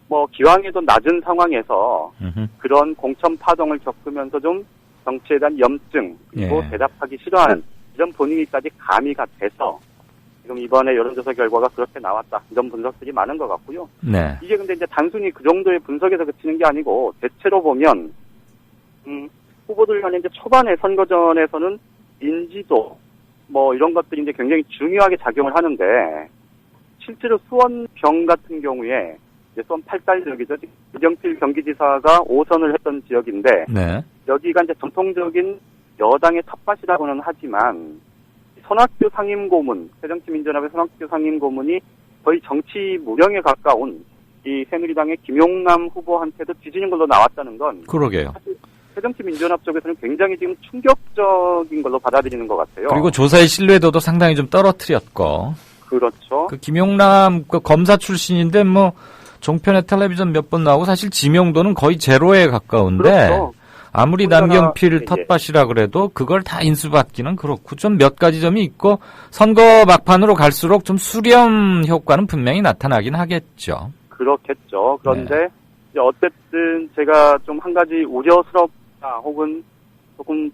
S18: 뭐 기왕에도 낮은 상황에서 그런 공천 파동을 겪으면서 좀 정치에 대한 염증 그리고 대답하기 싫어하는 이런 분위기까지 가미가 돼서 지금 이번에 여론조사 결과가 그렇게 나왔다. 이런 분석들이 많은 것 같고요. 이게 근데 이제 단순히 그 정도의 분석에서 그치는 게 아니고 대체로 보면 후보들 간에 이제 초반에 선거전에서는 인지도 뭐 이런 것들이 이제 굉장히 중요하게 작용을 하는데 실제로 수원병 같은 경우에 이제 수원 8달 지역이죠. 유경필 경기지사가 5선을 했던 지역인데 여기가 이제 전통적인 여당의 텃밭이라고는 하지만 손학규 상임고문, 새정치민주연합의 손학규 상임고문이 거의 정치 무령에 가까운 이 새누리당의 김용남 후보한테도 뒤지는 걸로 나왔다는 건
S3: 그러게요.
S18: 사실 새정치민주연합 쪽에서는 굉장히 지금 충격적인 걸로 받아들이는 것 같아요.
S3: 그리고 조사의 신뢰도도 상당히 좀 떨어뜨렸고.
S18: 그렇죠.
S3: 그 김용남 그 검사 출신인데 뭐 종편에 텔레비전 몇 번 나오고 사실 지명도는 거의 제로에 가까운데 아무리 남경필 텃밭이라 그래도 그걸 다 인수받기는 그렇고 좀 몇 가지 점이 있고 선거 막판으로 갈수록 좀 수렴 효과는 분명히 나타나긴 하겠죠.
S18: 그렇겠죠. 그런데 이제 어쨌든 제가 좀 한 가지 우려스럽다 혹은 조금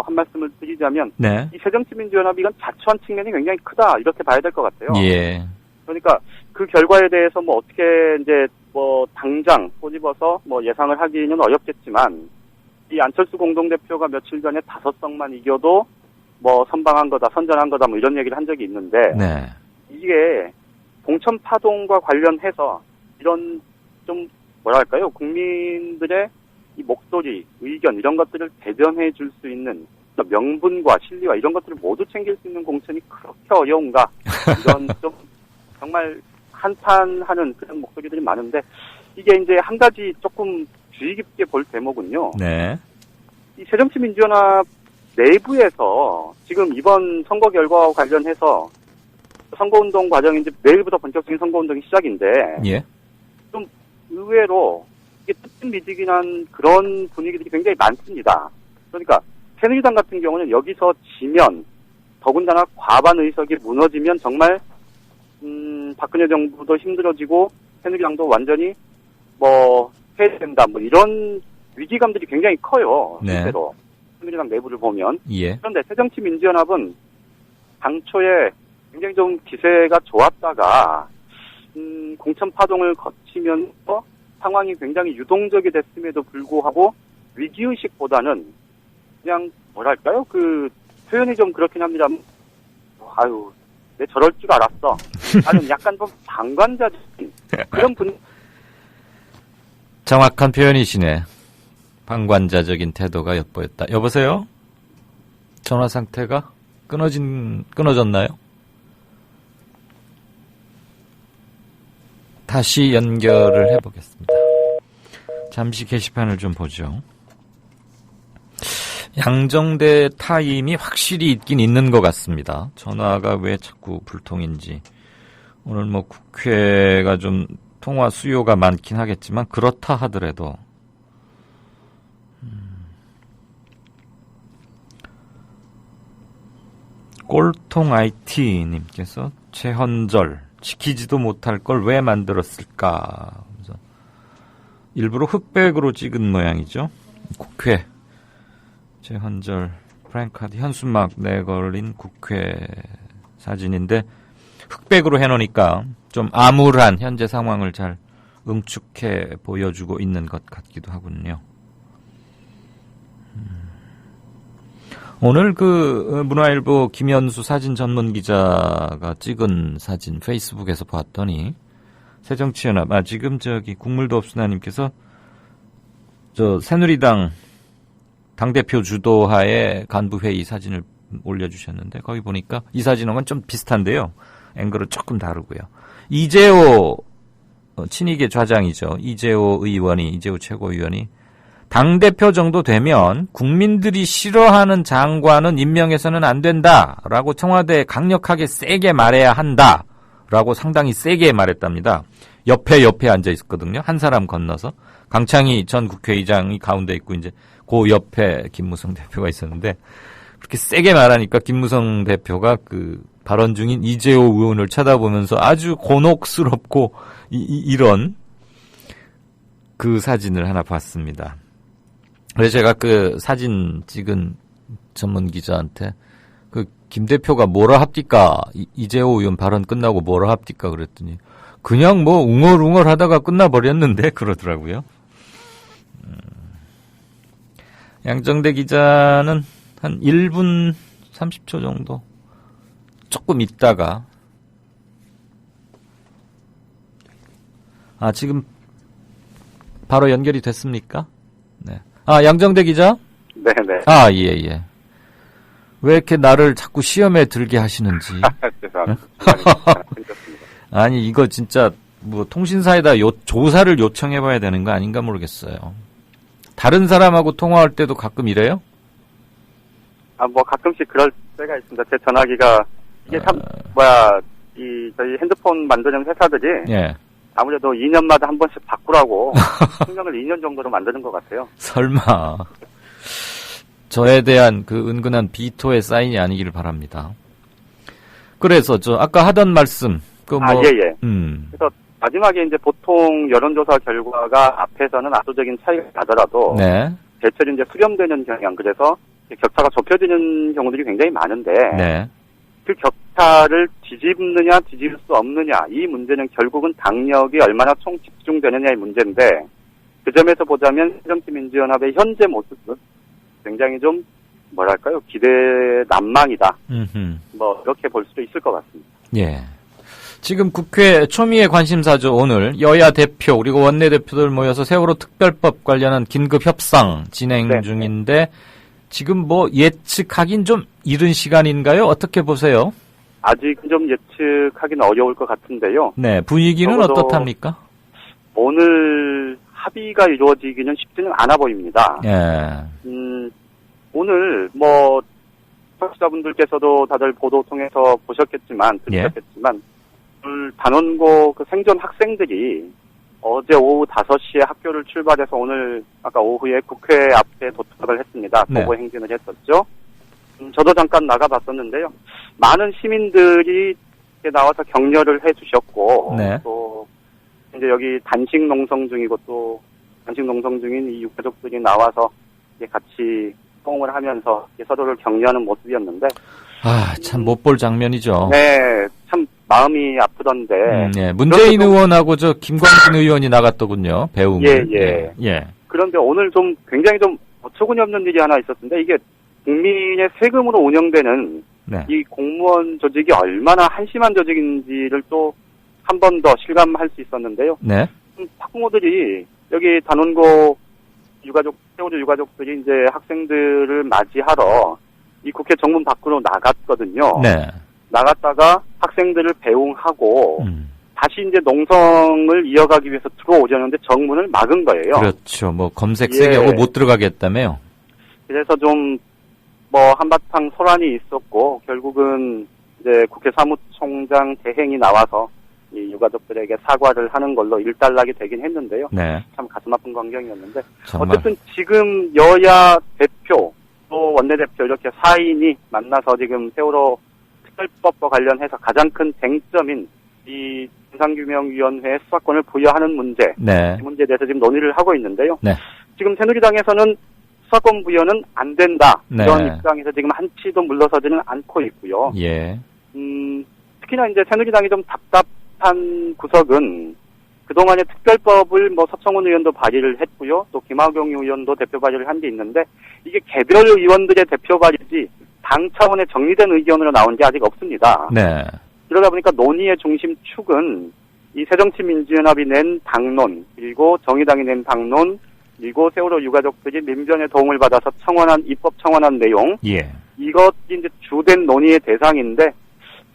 S18: 한 말씀을 드리자면
S3: 네.
S18: 이 새정치민주연합이 이건 자초한 측면이 굉장히 크다 이렇게 봐야 될 것 같아요.
S3: 예.
S18: 그러니까 그 결과에 대해서 어떻게 이제 당장 꼬집어서 예상을 하기는 어렵겠지만 이 안철수 공동대표가 며칠 전에 5석만 이겨도 선방한 거다, 선전한 거다 이런 얘기를 한 적이 있는데
S3: 네.
S18: 이게 공천 파동과 관련해서 이런 좀 뭐랄까요 국민들의 이 목소리, 의견 이런 것들을 대변해 줄 수 있는 명분과 실리와 이런 것들을 모두 챙길 수 있는 공천이 그렇게 어려운가 이런 좀 정말 한탄하는 그런 목소리들이 많은데 이게 이제 한 가지 조금 주의 깊게 볼 대목은요.
S3: 네.
S18: 이 새정치민주연합 내부에서 지금 이번 선거 결과와 관련해서 선거운동 과정이 이제 내일부터 본격적인 선거운동이 시작인데
S3: 예.
S18: 좀 의외로 이게 뜨뜻미지근한 그런 분위기들이 굉장히 많습니다. 그러니까 새누리당 같은 경우는 여기서 지면 더군다나 과반 의석이 무너지면 정말 박근혜 정부도 힘들어지고 새누리당도 완전히 해야된다 이런 위기감들이 굉장히 커요. 실제로 새누리당 내부를 보면.
S3: 예.
S18: 그런데 새정치민주연합은 당초에 굉장히 좀 기세가 좋았다가 공천 파동을 거치면서 상황이 굉장히 유동적이 됐음에도 불구하고 위기의식보다는 그냥 뭐랄까요 그 표현이 좀 그렇긴 합니다만 아유 내 저럴 줄 알았어 나는 약간 좀 방관자적인 그런 분
S3: 정확한 표현이시네. 방관자적인 태도가 엿보였다. 여보세요? 전화 상태가 끊어졌나요? 다시 연결을 해보겠습니다. 잠시 게시판을 좀 보죠. 양정대 타임이 확실히 있긴 있는 것 같습니다. 전화가 왜 자꾸 불통인지. 오늘 국회가 좀 통화 수요가 많긴 하겠지만 그렇다 하더라도 꼴통 IT님께서 최헌절 지키지도 못할 걸 왜 만들었을까. 일부러 흑백으로 찍은 모양이죠. 국회 최헌절 프랭카드 현수막 내걸린 국회 사진인데 흑백으로 해놓으니까 좀 암울한 현재 상황을 잘 응축해 보여주고 있는 것 같기도 하군요. 오늘 문화일보 김현수 사진 전문 기자가 찍은 사진 페이스북에서 봤더니 새정치연합 지금 국물도 없으나님께서 새누리당 당대표 주도하에 간부회의 사진을 올려주셨는데 거기 보니까 이 사진하고는 좀 비슷한데요. 앵글은 조금 다르고요. 이재호 친이계 좌장이죠. 이재호 최고위원이 당대표 정도 되면 국민들이 싫어하는 장관은 임명해서는 안 된다라고 청와대에 강력하게 세게 말해야 한다라고 상당히 세게 말했답니다. 옆에 앉아 있었거든요. 한 사람 건너서 강창희 전 국회의장이 가운데 있고 이제 그 옆에 김무성 대표가 있었는데 그렇게 세게 말하니까 김무성 대표가 발언 중인 이재호 의원을 쳐다보면서 아주 곤혹스럽고 이런 그 사진을 하나 봤습니다. 그래서 제가 사진 찍은 전문 기자한테 김 대표가 뭐라 합디까? 이재호 의원 발언 끝나고 뭐라 합디까? 그랬더니 그냥 웅얼웅얼 하다가 끝나버렸는데 그러더라고요. 양정대 기자는 한 1분 30초 정도 조금 있다가 지금 바로 연결이 됐습니까? 네. 양정대 기자?
S18: 네네.
S3: 예. 왜 이렇게 나를 자꾸 시험에 들게 하시는지.
S18: 죄송합니다.
S3: 아니, 이거 진짜, 통신사에다 조사를 요청해봐야 되는 거 아닌가 모르겠어요. 다른 사람하고 통화할 때도 가끔 이래요?
S18: 가끔씩 그럴 때가 있습니다. 제 전화기가, 이게 저희 핸드폰 만드는 회사들이.
S3: 예.
S18: 아무래도 2년마다 한 번씩 바꾸라고 수명을 2년 정도로 만드는 것 같아요.
S3: 설마 저에 대한 그 은근한 비토의 사인이 아니기를 바랍니다. 그래서 아까 하던 말씀
S18: 예. 그래서 마지막에 이제 보통 여론조사 결과가 앞에서는 압도적인 차이가 나더라도
S3: 네.
S18: 대체로 이제 수렴되는 경향, 그래서 격차가 좁혀지는 경우들이 굉장히 많은데
S3: 네.
S18: 그 격차를 뒤집느냐 뒤집을 수 없느냐, 이 문제는 결국은 당력이 얼마나 총 집중되느냐의 문제인데, 그 점에서 보자면 새정치민주연합의 현재 모습은 굉장히 좀 뭐랄까요, 기대 난망이다. 뭐 이렇게 볼 수도 있을 것 같습니다.
S3: 예. 지금 국회 초미의 관심사죠. 오늘 여야 대표 그리고 원내대표들 모여서 세월호 특별법 관련한 긴급 협상 진행 중인데 지금 뭐 예측하긴 좀 이른 시간인가요? 어떻게 보세요?
S18: 아직은 좀 예측하기는 어려울 것 같은데요.
S3: 네, 분위기는 어떻답니까?
S18: 오늘 합의가 이루어지기는 쉽지는 않아 보입니다.
S3: 예.
S18: 오늘 뭐 청취자분들께서도 다들 보도 통해서 보셨겠지만 들으셨겠지만 단원고 그 생존 학생들이 어제 오후 5시에 학교를 출발해서 오늘 아까 오후에 국회 앞에 도착을 했습니다. 보고 행진을 했었죠. 저도 잠깐 나가봤었는데요. 많은 시민들이 나와서 격려를 해주셨고 또 이제 여기 단식 농성 중이고 또 단식 농성 중인 이 유가족들이 나와서 이제 같이 호응을 하면서 서로를 격려하는 모습이었는데
S3: 참 못 볼 장면이죠.
S18: 네, 참 마음이 아프던데.
S3: 네, 문재인 의원하고 김광진 의원이 나갔더군요. 배웅을.
S18: 예. 그런데 오늘 좀 굉장히 좀 어처구니 없는 일이 하나 있었는데, 이게 국민의 세금으로 운영되는 이 공무원 조직이 얼마나 한심한 조직인지를 또 한 번 더 실감할 수 있었는데요.
S3: 네.
S18: 학부모들이 여기 단원고 세월호 유가족들이 이제 학생들을 맞이하러 이 국회 정문 밖으로 나갔거든요.
S3: 네.
S18: 나갔다가 학생들을 배웅하고 다시 이제 농성을 이어가기 위해서 들어오려는데 정문을 막은 거예요.
S3: 그렇죠. 뭐 검색 세게 하고 못 들어가겠다며요.
S18: 그래서 좀 뭐 한바탕 소란이 있었고 결국은 이제 국회 사무총장 대행이 나와서 이 유가족들에게 사과를 하는 걸로 일단락이 되긴 했는데요.
S3: 네.
S18: 참 가슴 아픈 광경이었는데
S3: 정말.
S18: 어쨌든 지금 여야 대표 또 원내대표 이렇게 4인이 만나서 지금 세월호 특별법과 관련해서 가장 큰 쟁점인 이 진상규명위원회에 수사권을 부여하는 문제, 이 문제에 대해서 지금 논의를 하고 있는데요. 지금 새누리당에서는 수사권 부여는 안 된다, 이런 입장에서 지금 한치도 물러서지는 않고 있고요.
S3: 예.
S18: 특히나 이제 새누리당이 좀 답답한 구석은 그동안의 특별법을 뭐 서청원 의원도 발의를 했고요. 또 김학용 의원도 대표 발의를 한 게 있는데 이게 개별 의원들의 대표 발의지 당 차원의 정리된 의견으로 나온 게 아직 없습니다.
S3: 네.
S18: 그러다 보니까 논의의 중심축은 이 새정치민주연합이 낸 당론, 그리고 정의당이 낸 당론, 그리고 세월호 유가족들이 민변의 도움을 받아서 입법 청원한 내용, 이것이 이제 주된 논의의 대상인데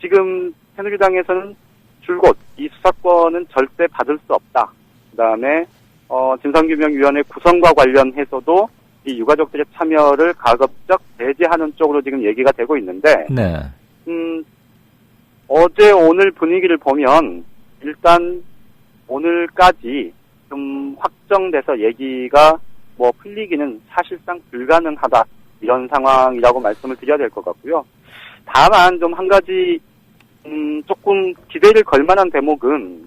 S18: 지금 새누리당에서는 줄곧 이 수사권은 절대 받을 수 없다. 그다음에 진상규명위원회 구성과 관련해서도 이 유가족들의 참여를 가급적 배제하는 쪽으로 지금 얘기가 되고 있는데, 어제 오늘 분위기를 보면 일단 오늘까지 좀 확정돼서 얘기가 뭐 풀리기는 사실상 불가능하다, 이런 상황이라고 말씀을 드려야 될 것 같고요. 다만 좀 한 가지 조금 기대를 걸 만한 대목은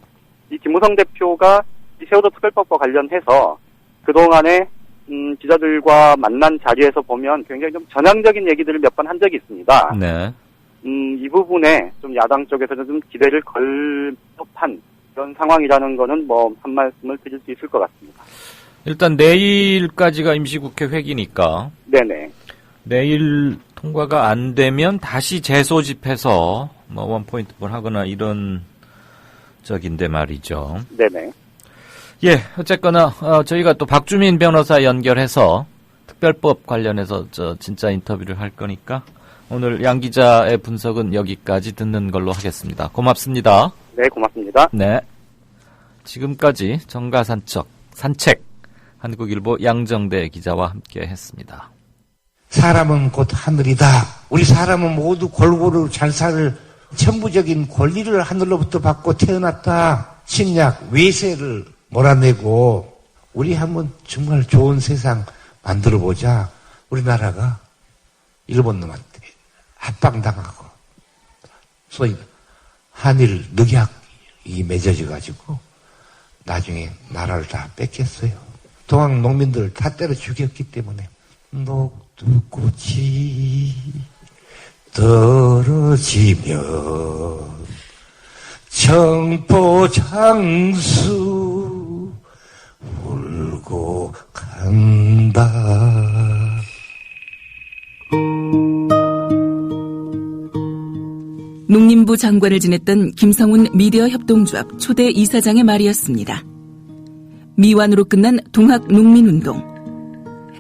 S18: 이 김무성 대표가 이 세월호 특별법과 관련해서 그동안에 기자들과 만난 자리에서 보면 굉장히 좀 전향적인 얘기들을 몇 번 한 적이 있습니다. 이 부분에 좀 야당 쪽에서는 좀 기대를 걸 법한 그런 상황이라는 거는 뭐 한 말씀을 드릴 수 있을 것 같습니다.
S3: 일단 내일까지가 임시국회 회기니까. 내일 통과가 안 되면 다시 재소집해서 뭐 원포인트볼 하거나 이런 적인데 말이죠. 예, 어쨌거나 저희가 또 박주민 변호사 연결해서 특별법 관련해서 진짜 인터뷰를 할 거니까 오늘 양 기자의 분석은 여기까지 듣는 걸로 하겠습니다. 고맙습니다.
S18: 네, 고맙습니다.
S3: 네. 지금까지 산책 한국일보 양정대 기자와 함께 했습니다.
S19: 사람은 곧 하늘이다. 우리 사람은 모두 골고루 잘 살 천부적인 권리를 하늘로부터 받고 태어났다. 침략, 외세를 몰아내고 우리 한번 정말 좋은 세상 만들어보자. 우리나라가 일본 놈한테 압박당하고 소위 한일 늑약이 맺어져가지고 나중에 나라를 다 뺏겼어요. 동학 농민들 다 때려 죽였기 때문에 녹두꽃이 떨어지며 청포장수 울고 간다.
S9: 농림부 장관을 지냈던 김성훈 미디어 협동조합 초대 이사장의 말이었습니다. 미완으로 끝난 동학 농민운동.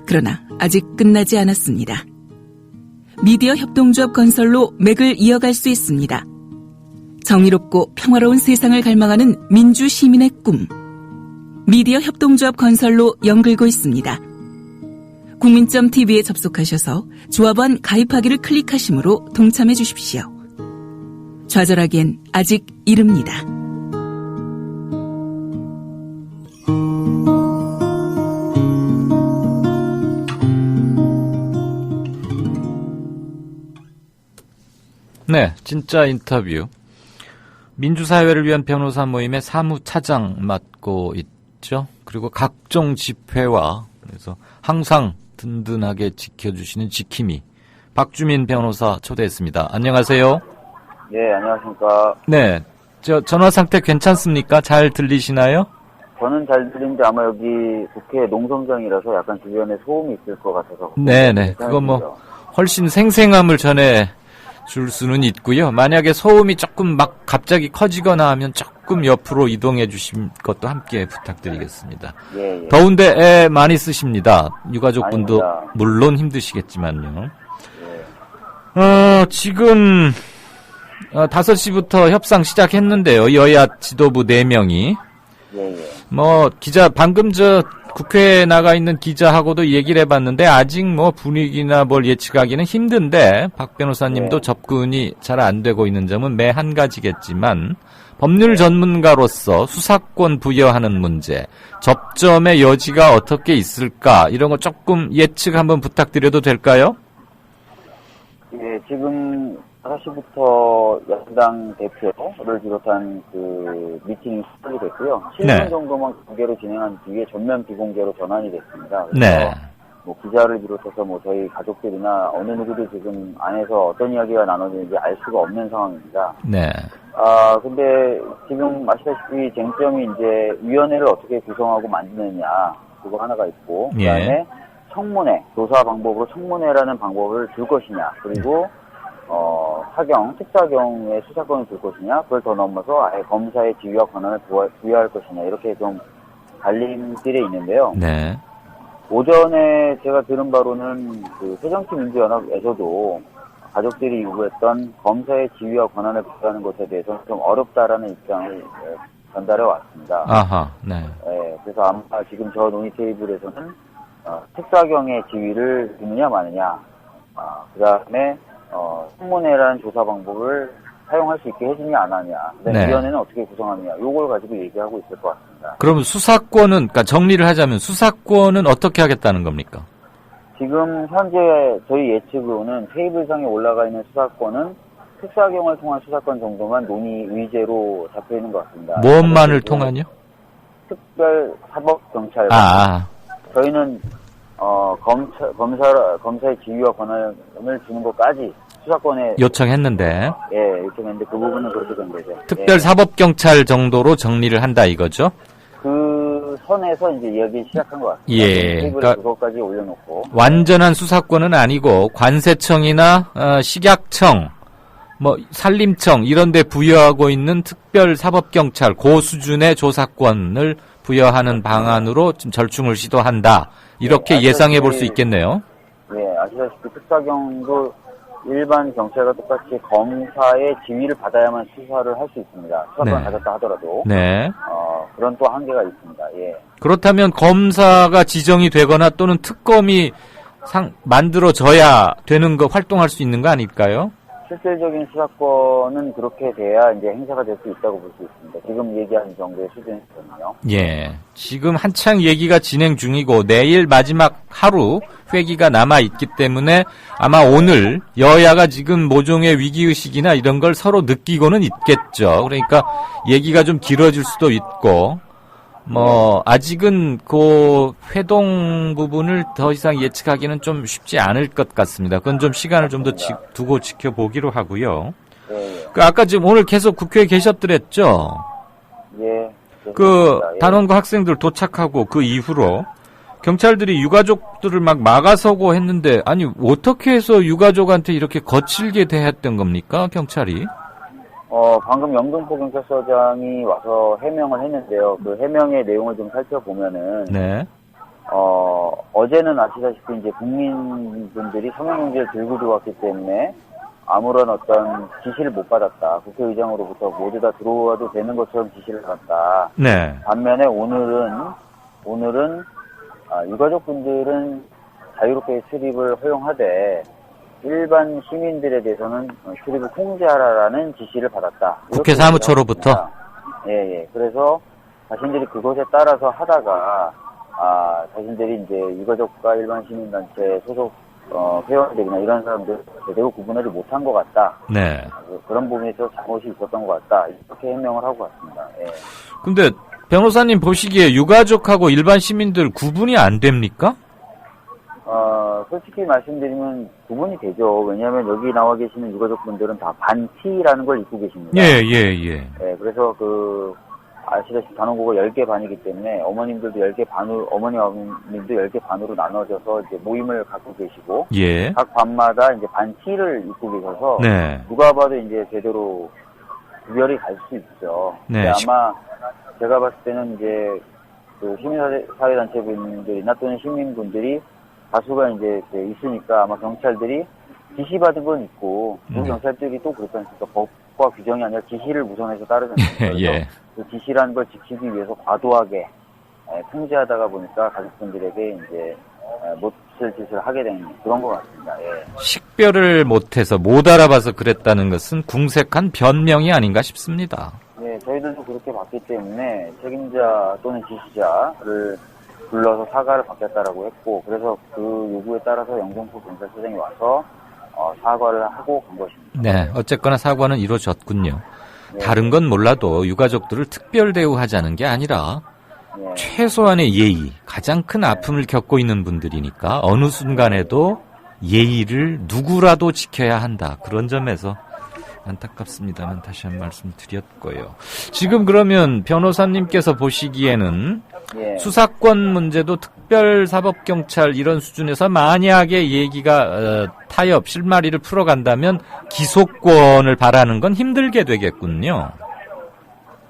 S9: 그러나 아직 끝나지 않았습니다. 미디어 협동조합 건설로 맥을 이어갈 수 있습니다. 정의롭고 평화로운 세상을 갈망하는 민주 시민의 꿈. 미디어 협동조합 건설로 연글고 있습니다. 국민점TV에 접속하셔서 조합원 가입하기를 클릭하심으로 동참해 주십시오. 좌절하기엔 아직 이릅니다.
S3: 네, 진짜 인터뷰. 민주사회를 위한 변호사 모임의 사무차장 맡고 있죠. 그리고 각종 집회와 그래서 항상 든든하게 지켜주시는 지킴이 박주민 변호사 초대했습니다. 안녕하세요.
S20: 네, 안녕하십니까.
S3: 네, 전화 상태 괜찮습니까? 잘 들리시나요?
S20: 저는 잘 들리는데 아마 여기 국회 농성장이라서 약간 주변에 소음이 있을 것 같아서.
S3: 네네, 그거 뭐 훨씬 생생함을 전해 줄 수는 있고요. 만약에 소음이 조금 막 갑자기 커지거나 하면 조금 옆으로 이동해 주신 것도 함께 부탁드리겠습니다.
S20: 예.
S3: 더운데 애 많이 쓰십니다. 유가족분도
S20: 아닙니다.
S3: 물론 힘드시겠지만요. 지금 5시부터 협상 시작했는데요. 여야 지도부 4명이. 뭐 방금 국회에 나가 있는 기자하고도 얘기를 해봤는데 아직 뭐 분위기나 뭘 예측하기는 힘든데 박 변호사님도 접근이 잘 안 되고 있는 점은 매 한 가지겠지만 법률 전문가로서 수사권 부여하는 문제, 접점의 여지가 어떻게 있을까 이런 거 조금 예측 한번 부탁드려도 될까요?
S20: 예, 지금 5시부터 야당 대표를 비롯한 그 미팅이 시작이 됐고요. 7분 정도만 공개로 진행한 뒤에 전면 비공개로 전환이 됐습니다.
S3: 네.
S20: 뭐 기자를 비롯해서 뭐 저희 가족들이나 어느 누구도 지금 안에서 어떤 이야기가 나눠지는지 알 수가 없는 상황입니다.
S3: 네.
S20: 근데 지금 아시다시피 쟁점이 이제 위원회를 어떻게 구성하고 만드느냐 그거 하나가 있고 그다음에 청문회, 조사 방법으로 청문회라는 방법을 줄 것이냐 그리고 특사경의 수사권을 줄 것이냐, 그걸 더 넘어서 아예 검사의 지위와 권한을 부여할 것이냐, 이렇게 좀 갈림길에 있는데요.
S3: 네.
S20: 오전에 제가 들은 바로는 그 새정치민주연합에서도 가족들이 요구했던 검사의 지위와 권한을 부여하는 것에 대해서는 좀 어렵다라는 입장을 전달해 왔습니다.
S3: 아하, 네.
S20: 그래서 아마 지금 저 논의 테이블에서는 특사경의 지위를 주느냐 마느냐, 그 다음에 청문회라는 조사 방법을 사용할 수 있게 해주냐 안 하냐, 그다음에 위원회는 어떻게 구성하느냐, 요걸 가지고 얘기하고 있을 것 같습니다.
S3: 그럼 수사권은, 그러니까 정리를 하자면 수사권은 어떻게 하겠다는 겁니까?
S20: 지금 현재 저희 예측으로는 테이블상에 올라가 있는 수사권은 특사경을 통한 수사권 정도만 논의 의제로 잡혀 있는 것 같습니다.
S3: 무엇만을 통한요?
S20: 특별 사법 경찰. 저희는 검사의 지위와 권한을 주는 것까지 수사권에
S3: 요청했는데.
S20: 요청했는데 그 부분은 그렇게 된 거죠.
S3: 특별 사법 경찰 정도로 정리를 한다 이거죠?
S20: 그 선에서 이제 이야기 시작한 것 같습니다. 테이블에
S3: 그러니까
S20: 그것까지 올려놓고.
S3: 완전한 수사권은 아니고 관세청이나 식약청, 뭐 산림청 이런 데 부여하고 있는 특별 사법 경찰 그 수준의 조사권을 부여하는 방안으로 좀 절충을 시도한다. 이렇게 예상해 볼 수 있겠네요.
S20: 네, 아시다시피 특사경도 일반 경찰과 똑같이 검사의 지위를 받아야만 수사를 할 수 있습니다. 수사권을 가졌다 하더라도.
S3: 네.
S20: 그런 또 한계가 있습니다.
S3: 그렇다면 검사가 지정이 되거나 또는 특검이 만들어져야 되는 거, 활동할 수 있는 거 아닐까요?
S20: 실질적인 수사권은 그렇게 돼야 이제 행사가 될 수 있다고 볼 수 있습니다. 지금 얘기하는 정도의 수준이거든요.
S3: 예. 지금 한창 얘기가 진행 중이고 내일 마지막 하루 회기가 남아있기 때문에 아마 오늘 여야가 지금 모종의 위기의식이나 이런 걸 서로 느끼고는 있겠죠. 그러니까 얘기가 좀 길어질 수도 있고 아직은 그 회동 부분을 더 이상 예측하기는 좀 쉽지 않을 것 같습니다. 그건 좀 시간을 좀 더 두고 지켜보기로 하고요. 그 아까 지금 오늘 계속 국회에 계셨더랬죠?
S20: 예.
S3: 그 단원과 학생들 도착하고 그 이후로 경찰들이 유가족들을 막 막아서고 했는데 아니 어떻게 해서 유가족한테 이렇게 거칠게 대했던 겁니까? 경찰이?
S20: 방금 영등포 경찰서장이 와서 해명을 했는데요. 그 해명의 내용을 좀 살펴보면은,
S3: 네.
S20: 어제는 아시다시피 이제 국민분들이 성형용지를 들고 들어왔기 때문에 아무런 어떤 지시를 못 받았다. 국회의장으로부터 모두 다 들어와도 되는 것처럼 지시를 받았다.
S3: 네.
S20: 반면에 오늘은 유가족분들은 자유롭게 출입을 허용하되 일반 시민들에 대해서는 출입을 통제하라라는 지시를 받았다.
S3: 국회 사무처로부터?
S20: 예. 그래서 자신들이 그것에 따라서 하다가, 자신들이 이제 유가족과 일반 시민단체 소속, 회원들이나 이런 사람들 제대로 구분하지 못한 것 같다.
S3: 네.
S20: 그런 부분에서 잘못이 있었던 것 같다. 이렇게 해명을 하고 왔습니다. 예.
S3: 근데 변호사님 보시기에 유가족하고 일반 시민들 구분이 안 됩니까?
S20: 솔직히 말씀드리면 구분이 되죠. 왜냐하면 여기 나와 계시는 유가족분들은 다 반티라는 걸 입고 계십니다.
S3: 예.
S20: 네, 그래서 아시다시피 단원고가 10개 반이기 때문에 어머님들도 10개 반으로, 어머님도 10개 반으로 나눠져서 이제 모임을 갖고 계시고.
S3: 예.
S20: 각 반마다 이제 반티를 입고 계셔서.
S3: 네.
S20: 누가 봐도 이제 제대로 구별이 갈 수 있죠.
S3: 네.
S20: 아마 제가 봤을 때는 이제 그 시민사회단체분들이나 또는 시민분들이 다수가 이제 있으니까 아마 경찰들이 지시받은 건 있고, 그 경찰들이 또 그렇지 않습니까? 법과 규정이 아니라 지시를 우선해서 따르는 거죠.
S3: 예.
S20: 그 지시라는 걸 지키기 위해서 과도하게 통제하다가 보니까 가족분들에게 이제 못쓸 짓을 하게 된 그런 것 같습니다. 예.
S3: 식별을 못해서 못 알아봐서 그랬다는 것은 궁색한 변명이 아닌가 싶습니다.
S20: 네, 저희들도 그렇게 봤기 때문에 책임자 또는 지시자를 불러서 사과를 받겠다라고 했고, 그래서 그 요구에 따라서 영등포 경찰서장이 와서 사과를 하고 간 것입니다.
S3: 네, 어쨌거나 사과는 이루어졌군요.
S20: 네.
S3: 다른 건 몰라도 유가족들을 특별 대우하자는 게 아니라
S20: 네.
S3: 최소한의 예의, 가장 큰 아픔을 겪고 있는 분들이니까 어느 순간에도 예의를 누구라도 지켜야 한다. 그런 점에서 안타깝습니다만 다시 한 말씀 드렸고요. 지금 그러면 변호사님께서 보시기에는
S20: 예.
S3: 수사권 문제도 특별사법경찰 이런 수준에서 만약에 얘기가 타협, 실마리를 풀어간다면 기소권을 바라는 건 힘들게 되겠군요.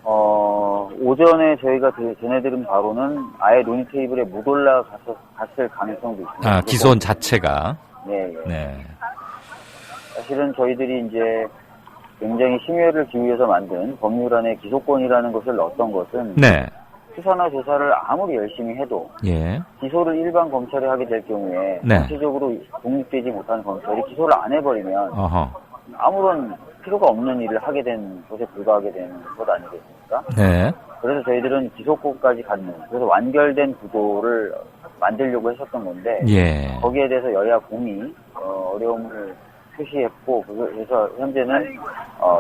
S20: 오전에 저희가 전해드린 바로는 아예 논의 테이블에 못 올라갔을 가능성도 있습니다.
S3: 기소원 자체가.
S20: 네. 사실은 저희들이 이제 굉장히 심혈을 기울여서 만든 법률안에 기소권이라는 것을 넣었던 것은
S3: 네.
S20: 수사나 조사를 아무리 열심히 해도 기소를 일반 검찰이 하게 될 경우에 전체적으로 독립되지 못하는 검찰이 기소를 안 해버리면 아무런 필요가 없는 일을 하게 된 것에 불과하게 되는 것 아니겠습니까?
S3: 네.
S20: 그래서 저희들은 기소권까지 갖는, 그래서 완결된 구도를 만들려고 했었던 건데 거기에 대해서 여야 공이 어려움을 표시했고, 그래서 현재는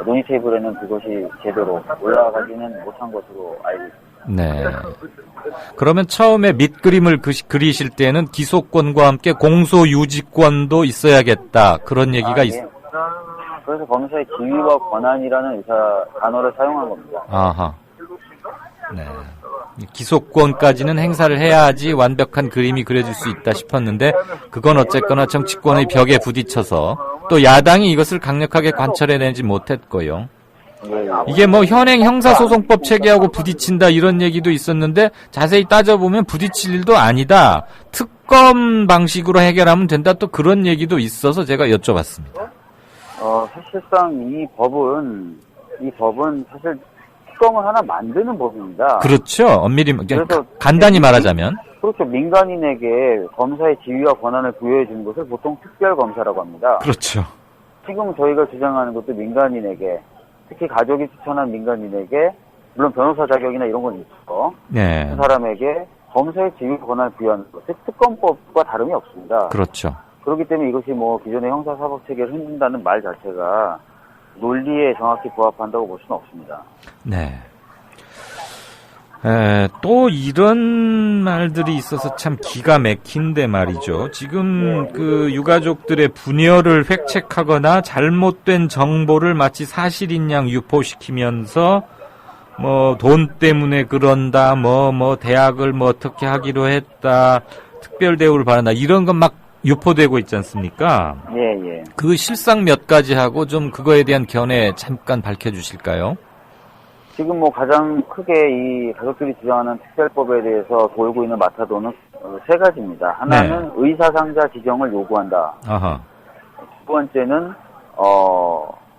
S20: 논의 테이블에는 그것이 제대로 올라가지는 못한 것으로 알고 있습니다.
S3: 네. 그러면 처음에 밑그림을 그리실 때는 기소권과 함께 공소유지권도 있어야겠다. 그런 얘기가
S20: 그래서 검사의 지위와 권한이라는 단어를 사용한 겁니다.
S3: 아하. 네. 기소권까지는 행사를 해야지 완벽한 그림이 그려질 수 있다 싶었는데 그건 어쨌거나 정치권의 벽에 부딪혀서 또 야당이 이것을 강력하게 관철해내지 못했고요. 이게 뭐 현행 형사소송법 체계하고 부딪힌다 이런 얘기도 있었는데 자세히 따져보면 부딪힐 일도 아니다. 특검 방식으로 해결하면 된다. 또 그런 얘기도 있어서 제가 여쭤봤습니다.
S20: 사실상 이 법은 사실 특검을 하나 만드는 법입니다.
S3: 그렇죠. 엄밀히 간단히 말하자면.
S20: 그렇죠. 민간인에게 검사의 지위와 권한을 부여해 주는 것을 보통 특별검사라고 합니다.
S3: 그렇죠.
S20: 지금 저희가 주장하는 것도 민간인에게, 특히 가족이 추천한 민간인에게, 물론 변호사 자격이나 이런 건 있어.
S3: 네.
S20: 그 사람에게 검사의 지휘 권한을 부여하는 것, 특검법과 다름이 없습니다.
S3: 그렇죠.
S20: 그렇기 때문에 이것이 뭐 기존의 형사사법 체계를 흔든다는 말 자체가 논리에 정확히 부합한다고 볼 수는 없습니다.
S3: 네. 또 이런 말들이 있어서 참 기가 막힌데 말이죠. 지금 그 유가족들의 분열을 획책하거나 잘못된 정보를 마치 사실인 양 유포시키면서 뭐 돈 때문에 그런다, 뭐 대학을 뭐 어떻게 하기로 했다, 특별 대우를 받는다, 이런 건 막 유포되고 있지 않습니까?
S20: 예.
S3: 그 실상 몇 가지 하고 좀 그거에 대한 견해 잠깐 밝혀주실까요?
S20: 지금 뭐 가장 크게 이 가족들이 주장하는 특별법에 대해서 돌고 있는 마타도는 세 가지입니다. 하나는 네. 의사상자 지정을 요구한다.
S3: 아하.
S20: 두 번째는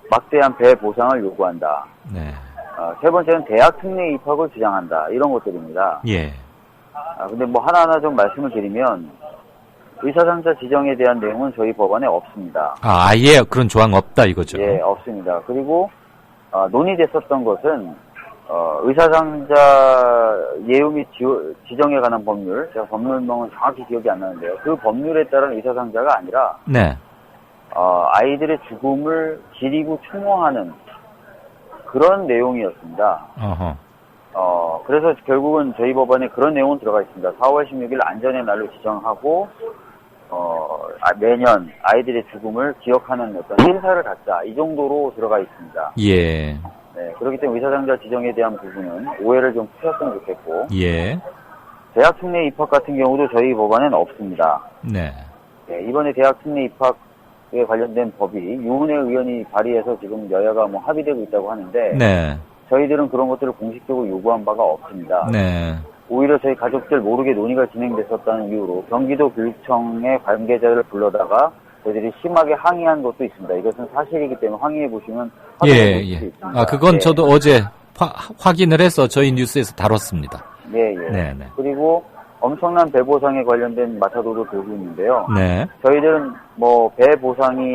S20: 막대한 배 보상을 요구한다.
S3: 네.
S20: 세 번째는 대학 특례 입학을 주장한다. 이런 것들입니다.
S3: 예.
S20: 근데 뭐 하나하나 좀 말씀을 드리면 의사상자 지정에 대한 내용은 저희 법안에 없습니다.
S3: 아예 그런 조항 없다 이거죠?
S20: 예, 없습니다. 그리고 논의됐었던 것은 의사상자 예우 및 지정에 관한 법률, 제가 법률명은 정확히 기억이 안 나는데요. 그 법률에 따른 의사상자가 아니라
S3: 네.
S20: 아이들의 죽음을 기리고 추모하는 그런 내용이었습니다. 그래서 결국은 저희 법안에 그런 내용은 들어가 있습니다. 4월 16일 안전의 날로 지정하고 매년 아이들의 죽음을 기억하는 어떤 행사를 갖자, 이 정도로 들어가 있습니다.
S3: 예.
S20: 네, 그렇기 때문에 의사상자 지정에 대한 부분은 오해를 좀 푸셨으면 좋겠고.
S3: 예.
S20: 대학 특례 입학 같은 경우도 저희 법안에는 없습니다.
S3: 네.
S20: 네, 이번에 대학 특례 입학에 관련된 법이 유은혜 의원이 발의해서 지금 여야가 뭐 합의되고 있다고 하는데.
S3: 네.
S20: 저희들은 그런 것들을 공식적으로 요구한 바가 없습니다.
S3: 네.
S20: 오히려 저희 가족들 모르게 논의가 진행됐었다는 이유로 경기도 교육청의 관계자를 불러다가 저희들이 심하게 항의한 것도 있습니다. 이것은 사실이기 때문에 확인해 보시면
S3: 예.
S20: 수 있습니다.
S3: 그건
S20: 네.
S3: 저도 어제 확인을 해서 저희 뉴스에서 다뤘습니다.
S20: 예.
S3: 네.
S20: 그리고 엄청난 배보상에 관련된 마타도도 들고 있는데요.
S3: 네.
S20: 저희들은 뭐 배보상이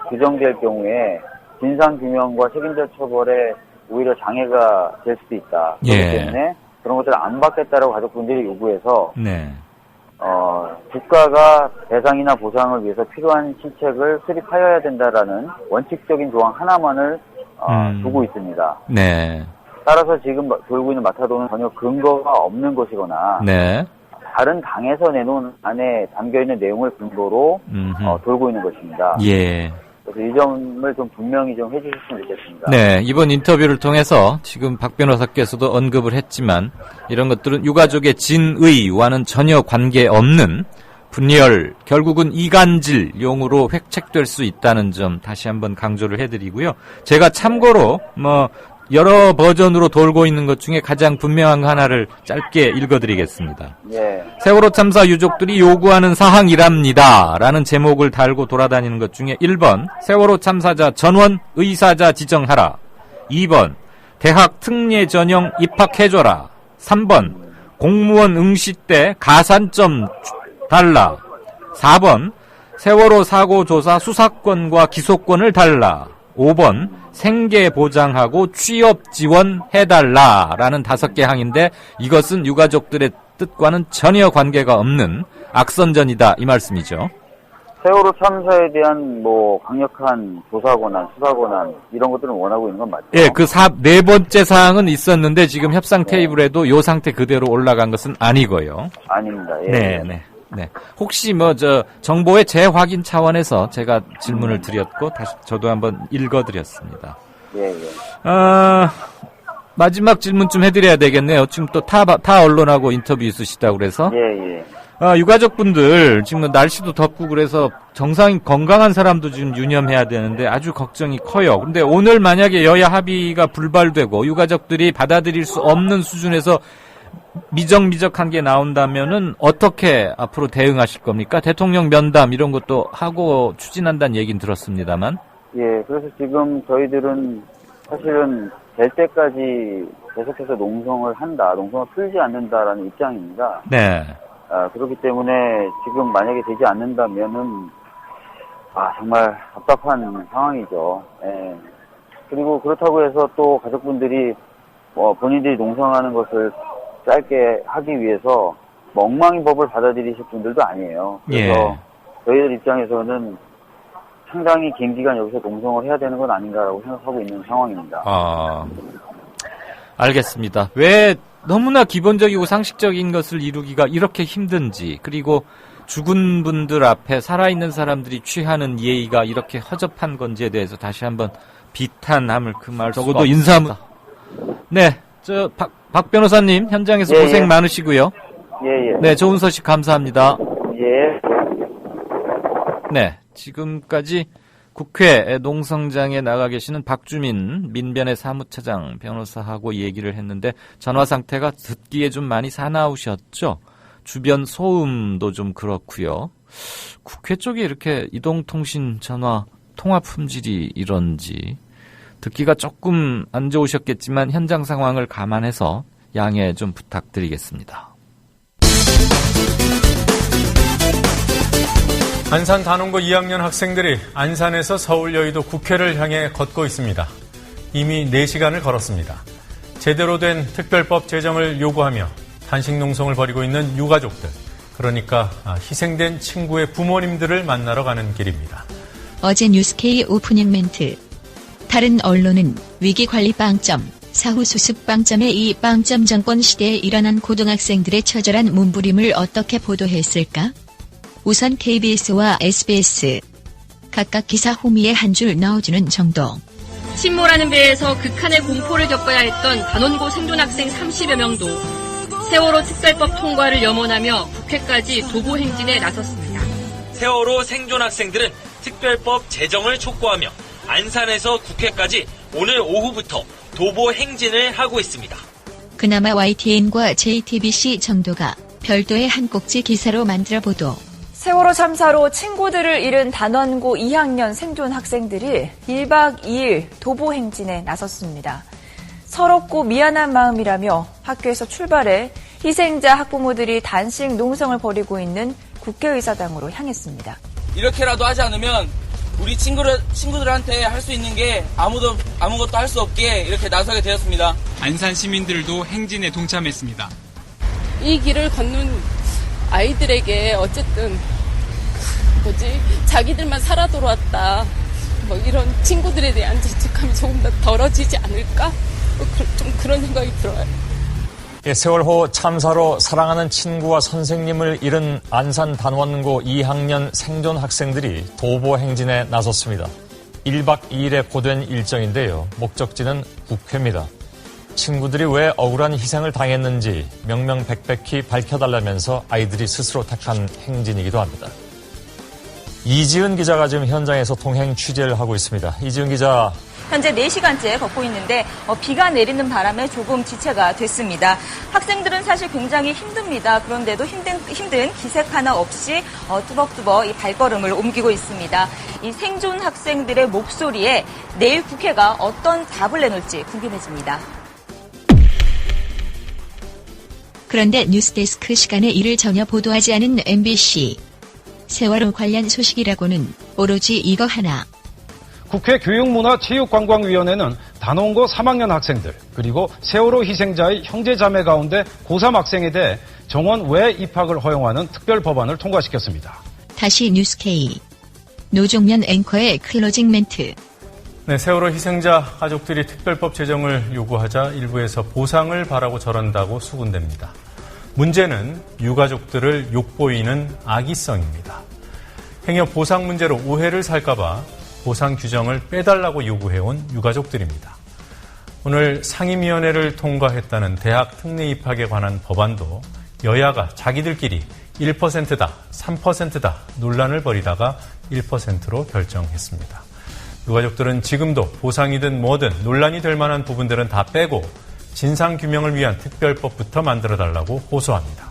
S20: 규정될 경우에 진상규명과 책임자 처벌에 오히려 장애가 될 수도 있다. 그렇기 때문에 그런 것들을 안 받겠다라고 가족분들이 요구해서
S3: 네.
S20: 국가가 배상이나 보상을 위해서 필요한 신책을 수립하여야 된다라는 원칙적인 조항 하나만을 두고 있습니다.
S3: 네.
S20: 따라서 지금 돌고 있는 마타도는 전혀 근거가 없는 것이거나
S3: 네.
S20: 다른 당에서 내놓은 안에 담겨있는 내용을 근거로 돌고 있는 것입니다.
S3: 예.
S20: 그래서 이 점을 좀 분명히 좀 해주셨으면 좋겠습니다.
S3: 네, 이번 인터뷰를 통해서 지금 박 변호사께서도 언급을 했지만 이런 것들은 유가족의 진의와는 전혀 관계없는 분열, 결국은 이간질용으로 획책될 수 있다는 점 다시 한번 강조를 해드리고요. 제가 참고로 여러 버전으로 돌고 있는 것 중에 가장 분명한 거 하나를 짧게 읽어드리겠습니다.
S20: 예.
S3: 세월호 참사 유족들이 요구하는 사항이랍니다. 라는 제목을 달고 돌아다니는 것 중에 1번 세월호 참사자 전원 의사자 지정하라. 2번 대학 특례 전형 입학해줘라. 3번 공무원 응시 때 가산점 달라. 4번 세월호 사고 조사 수사권과 기소권을 달라. 5번 생계 보장하고 취업 지원해달라라는 5개 항인데 이것은 유가족들의 뜻과는 전혀 관계가 없는 악선전이다 이 말씀이죠.
S20: 세월호 참사에 대한 뭐 강력한 조사 권한, 수사 권한 이런 것들은 원하고 있는 건 맞죠?
S3: 예, 그 네 번째 사항은 있었는데 지금 협상 테이블에도 이 상태 그대로 올라간 것은 아니고요.
S20: 아닙니다. 예.
S3: 네. 혹시 정보의 재확인 차원에서 제가 질문을 드렸고 다시 저도 한번 읽어드렸습니다.
S20: 예.
S3: 마지막 질문 좀 해드려야 되겠네요. 지금 또 타 언론하고 인터뷰 있으시다고 그래서.
S20: 예.
S3: 유가족분들 지금 날씨도 덥고 그래서 건강한 사람도 지금 유념해야 되는데 아주 걱정이 커요. 근데 오늘 만약에 여야 합의가 불발되고 유가족들이 받아들일 수 없는 수준에서 미적한 게 나온다면은 어떻게 앞으로 대응하실 겁니까? 대통령 면담 이런 것도 하고 추진한다는 얘기는 들었습니다만.
S20: 예, 그래서 지금 저희들은 사실은 될 때까지 계속해서 농성을 풀지 않는다라는 입장입니다.
S3: 네.
S20: 그렇기 때문에 지금 만약에 되지 않는다면은 정말 답답한 상황이죠. 예. 그리고 그렇다고 해서 또 가족분들이 본인들이 농성하는 것을 짧게 하기 위해서 엉망인 법을 받아들이실 분들도 아니에요. 그래서 저희들 입장에서는 상당히 긴 기간 여기서 농성을 해야 되는 건 아닌가라고 생각하고 있는 상황입니다.
S3: 알겠습니다. 왜 너무나 기본적이고 상식적인 것을 이루기가 이렇게 힘든지, 그리고 죽은 분들 앞에 살아있는 사람들이 취하는 예의가 이렇게 허접한 건지에 대해서 다시 한번 비탄함을 금할 수가 없습니다. 적어도 인사문. 네, 박 변호사님 현장에서 고생 많으시고요. 네, 좋은 소식 감사합니다. 네, 지금까지 국회 농성장에 나가 계시는 박주민 민변의 사무처장 변호사하고 얘기를 했는데 전화 상태가 듣기에 좀 많이 사나우셨죠? 주변 소음도 좀 그렇고요. 국회 쪽에 이렇게 이동통신 전화 통화 품질이 이런지 듣기가 조금 안 좋으셨겠지만 현장 상황을 감안해서 양해 좀 부탁드리겠습니다.
S21: 안산 단원고 2학년 학생들이 안산에서 서울 여의도 국회를 향해 걷고 있습니다. 이미 4시간을 걸었습니다. 제대로 된 특별법 제정을 요구하며 단식 농성을 벌이고 있는 유가족들, 그러니까 희생된 친구의 부모님들을 만나러 가는 길입니다.
S22: 어제 뉴스K 오프닝 멘트. 다른 언론은 위기관리 빵점, 사후 수습 빵점의 이 빵점 정권 시대에 일어난 고등학생들의 처절한 몸부림을 어떻게 보도했을까? 우선 KBS와 SBS. 각각 기사 호미에 한 줄 넣어주는 정도.
S23: 침몰하는 배에서 극한의 공포를 겪어야 했던 단원고 생존학생 30여 명도 세월호 특별법 통과를 염원하며 국회까지 도보 행진에 나섰습니다.
S24: 세월호 생존학생들은 특별법 제정을 촉구하며 안산에서 국회까지 오늘 오후부터 도보 행진을 하고 있습니다.
S22: 그나마 YTN과 JTBC 정도가 별도의 한 꼭지 기사로 만들어 보도.
S25: 세월호 참사로 친구들을 잃은 단원고 2학년 생존 학생들이 1박 2일 도보 행진에 나섰습니다. 서럽고 미안한 마음이라며 학교에서 출발해 희생자 학부모들이 단식 농성을 벌이고 있는 국회의사당으로 향했습니다.
S26: 이렇게라도 하지 않으면 우리 친구들한테 할 수 있는 게 아무것도 할 수 없게 이렇게 나서게 되었습니다.
S27: 안산 시민들도 행진에 동참했습니다.
S28: 이 길을 걷는 아이들에게 어쨌든 자기들만 살아 돌아왔다, 이런 친구들에 대한 죄책감이 조금 더 덜어지지 않을까? 좀 그런 생각이 들어요.
S29: 세월호 참사로 사랑하는 친구와 선생님을 잃은 안산 단원고 2학년 생존 학생들이 도보 행진에 나섰습니다. 1박 2일에 고된 일정인데요. 목적지는 국회입니다. 친구들이 왜 억울한 희생을 당했는지 명명백백히 밝혀달라면서 아이들이 스스로 택한 행진이기도 합니다. 이지은 기자가 지금 현장에서 동행 취재를 하고 있습니다. 이지은 기자.
S25: 현재 4시간째 걷고 있는데 비가 내리는 바람에 조금 지체가 됐습니다. 학생들은 사실 굉장히 힘듭니다. 그런데도 힘든 기색 하나 없이 뚜벅뚜벅 이 발걸음을 옮기고 있습니다. 이 생존 학생들의 목소리에 내일 국회가 어떤 답을 내놓을지 궁금해집니다.
S22: 그런데 뉴스데스크 시간에 이를 전혀 보도하지 않은 MBC. 세월호 관련 소식이라고는 오로지 이거 하나.
S30: 국회 교육문화체육관광위원회는 단원고 3학년 학생들 그리고 세월호 희생자의 형제자매 가운데 고3 학생에 대해 정원 외 입학을 허용하는 특별법안을 통과시켰습니다.
S22: 다시 뉴스K. 노종면 앵커의 클로징 멘트.
S21: 네, 세월호 희생자 가족들이 특별법 제정을 요구하자 일부에서 보상을 바라고 저런다고 수군댑니다. 문제는 유가족들을 욕보이는 악의성입니다. 행여 보상 문제로 오해를 살까봐 보상 규정을 빼달라고 요구해온 유가족들입니다. 오늘 상임위원회를 통과했다는 대학 특례 입학에 관한 법안도 여야가 자기들끼리 1%다, 3%다 논란을 벌이다가 1%로 결정했습니다. 유가족들은 지금도 보상이든 뭐든 논란이 될 만한 부분들은 다 빼고 진상규명을 위한 특별법부터 만들어달라고 호소합니다.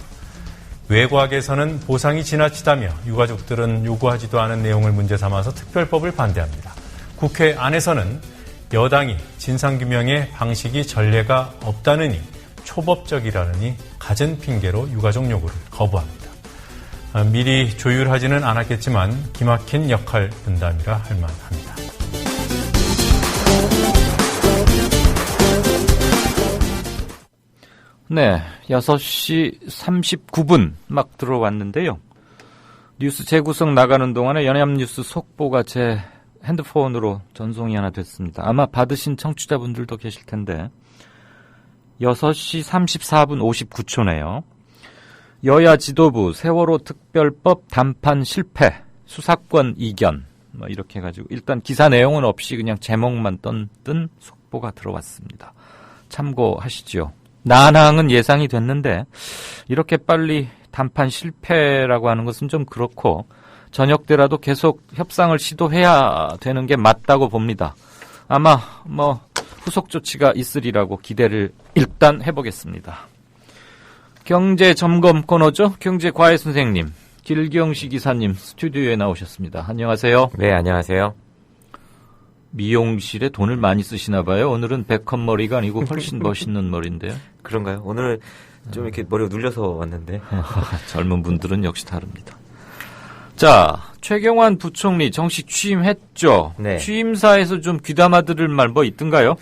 S21: 외곽에서는 보상이 지나치다며 유가족들은 요구하지도 않은 내용을 문제 삼아서 특별법을 반대합니다. 국회 안에서는 여당이 진상규명의 방식이 전례가 없다느니 초법적이라느니 갖은 핑계로 유가족 요구를 거부합니다. 미리 조율하지는 않았겠지만 기막힌 역할 분담이라 할 만합니다.
S3: 네, 6시 39분 막 들어왔는데요. 뉴스 재구성 나가는 동안에 연합뉴스 속보가 제 핸드폰으로 전송이 하나 됐습니다. 아마 받으신 청취자분들도 계실 텐데 6시 34분 59초네요. 여야 지도부 세월호 특별법 단판 실패, 수사권 이견 이렇게 해가지고 일단 기사 내용은 없이 그냥 제목만 뜬 속보가 들어왔습니다. 참고하시죠. 난항은 예상이 됐는데 이렇게 빨리 단판 실패라고 하는 것은 좀 그렇고 저녁 때라도 계속 협상을 시도해야 되는 게 맞다고 봅니다. 아마 후속 조치가 있으리라고 기대를 일단 해보겠습니다. 경제 점검 코너죠. 경제과외 선생님, 길경식 이사님 스튜디오에 나오셨습니다. 안녕하세요.
S1: 네, 안녕하세요.
S3: 미용실에 돈을 많이 쓰시나 봐요. 오늘은 백합 머리가 아니고 훨씬 멋있는 머리인데요.
S1: 그런가요? 오늘은 좀 이렇게 머리가 눌려서 왔는데.
S3: 젊은 분들은 역시 다릅니다. 자, 최경환 부총리 정식 취임했죠.
S1: 네.
S3: 취임사에서 좀 귀담아 들을 말 뭐 있던가요?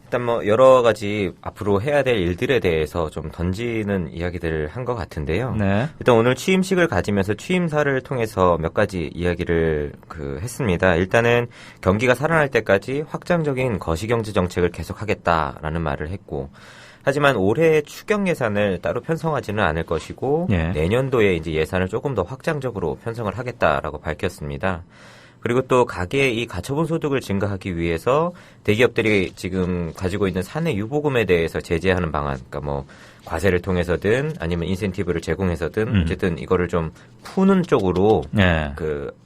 S1: 일단 여러 가지 앞으로 해야 될 일들에 대해서 좀 던지는 이야기들을 한 것 같은데요.
S3: 네.
S1: 일단 오늘 취임식을 가지면서 취임사를 통해서 몇 가지 이야기를 했습니다. 일단은 경기가 살아날 때까지 확장적인 거시경제 정책을 계속하겠다라는 말을 했고, 하지만 올해 추경 예산을 따로 편성하지는 않을 것이고,
S3: 네.
S1: 내년도에 이제 예산을 조금 더 확장적으로 편성을 하겠다라고 밝혔습니다. 그리고 또 가계의 이 가처분 소득을 증가하기 위해서 대기업들이 지금 가지고 있는 사내 유보금에 대해서 제재하는 방안, 그러니까 과세를 통해서든 아니면 인센티브를 제공해서든 어쨌든 이거를 좀 푸는 쪽으로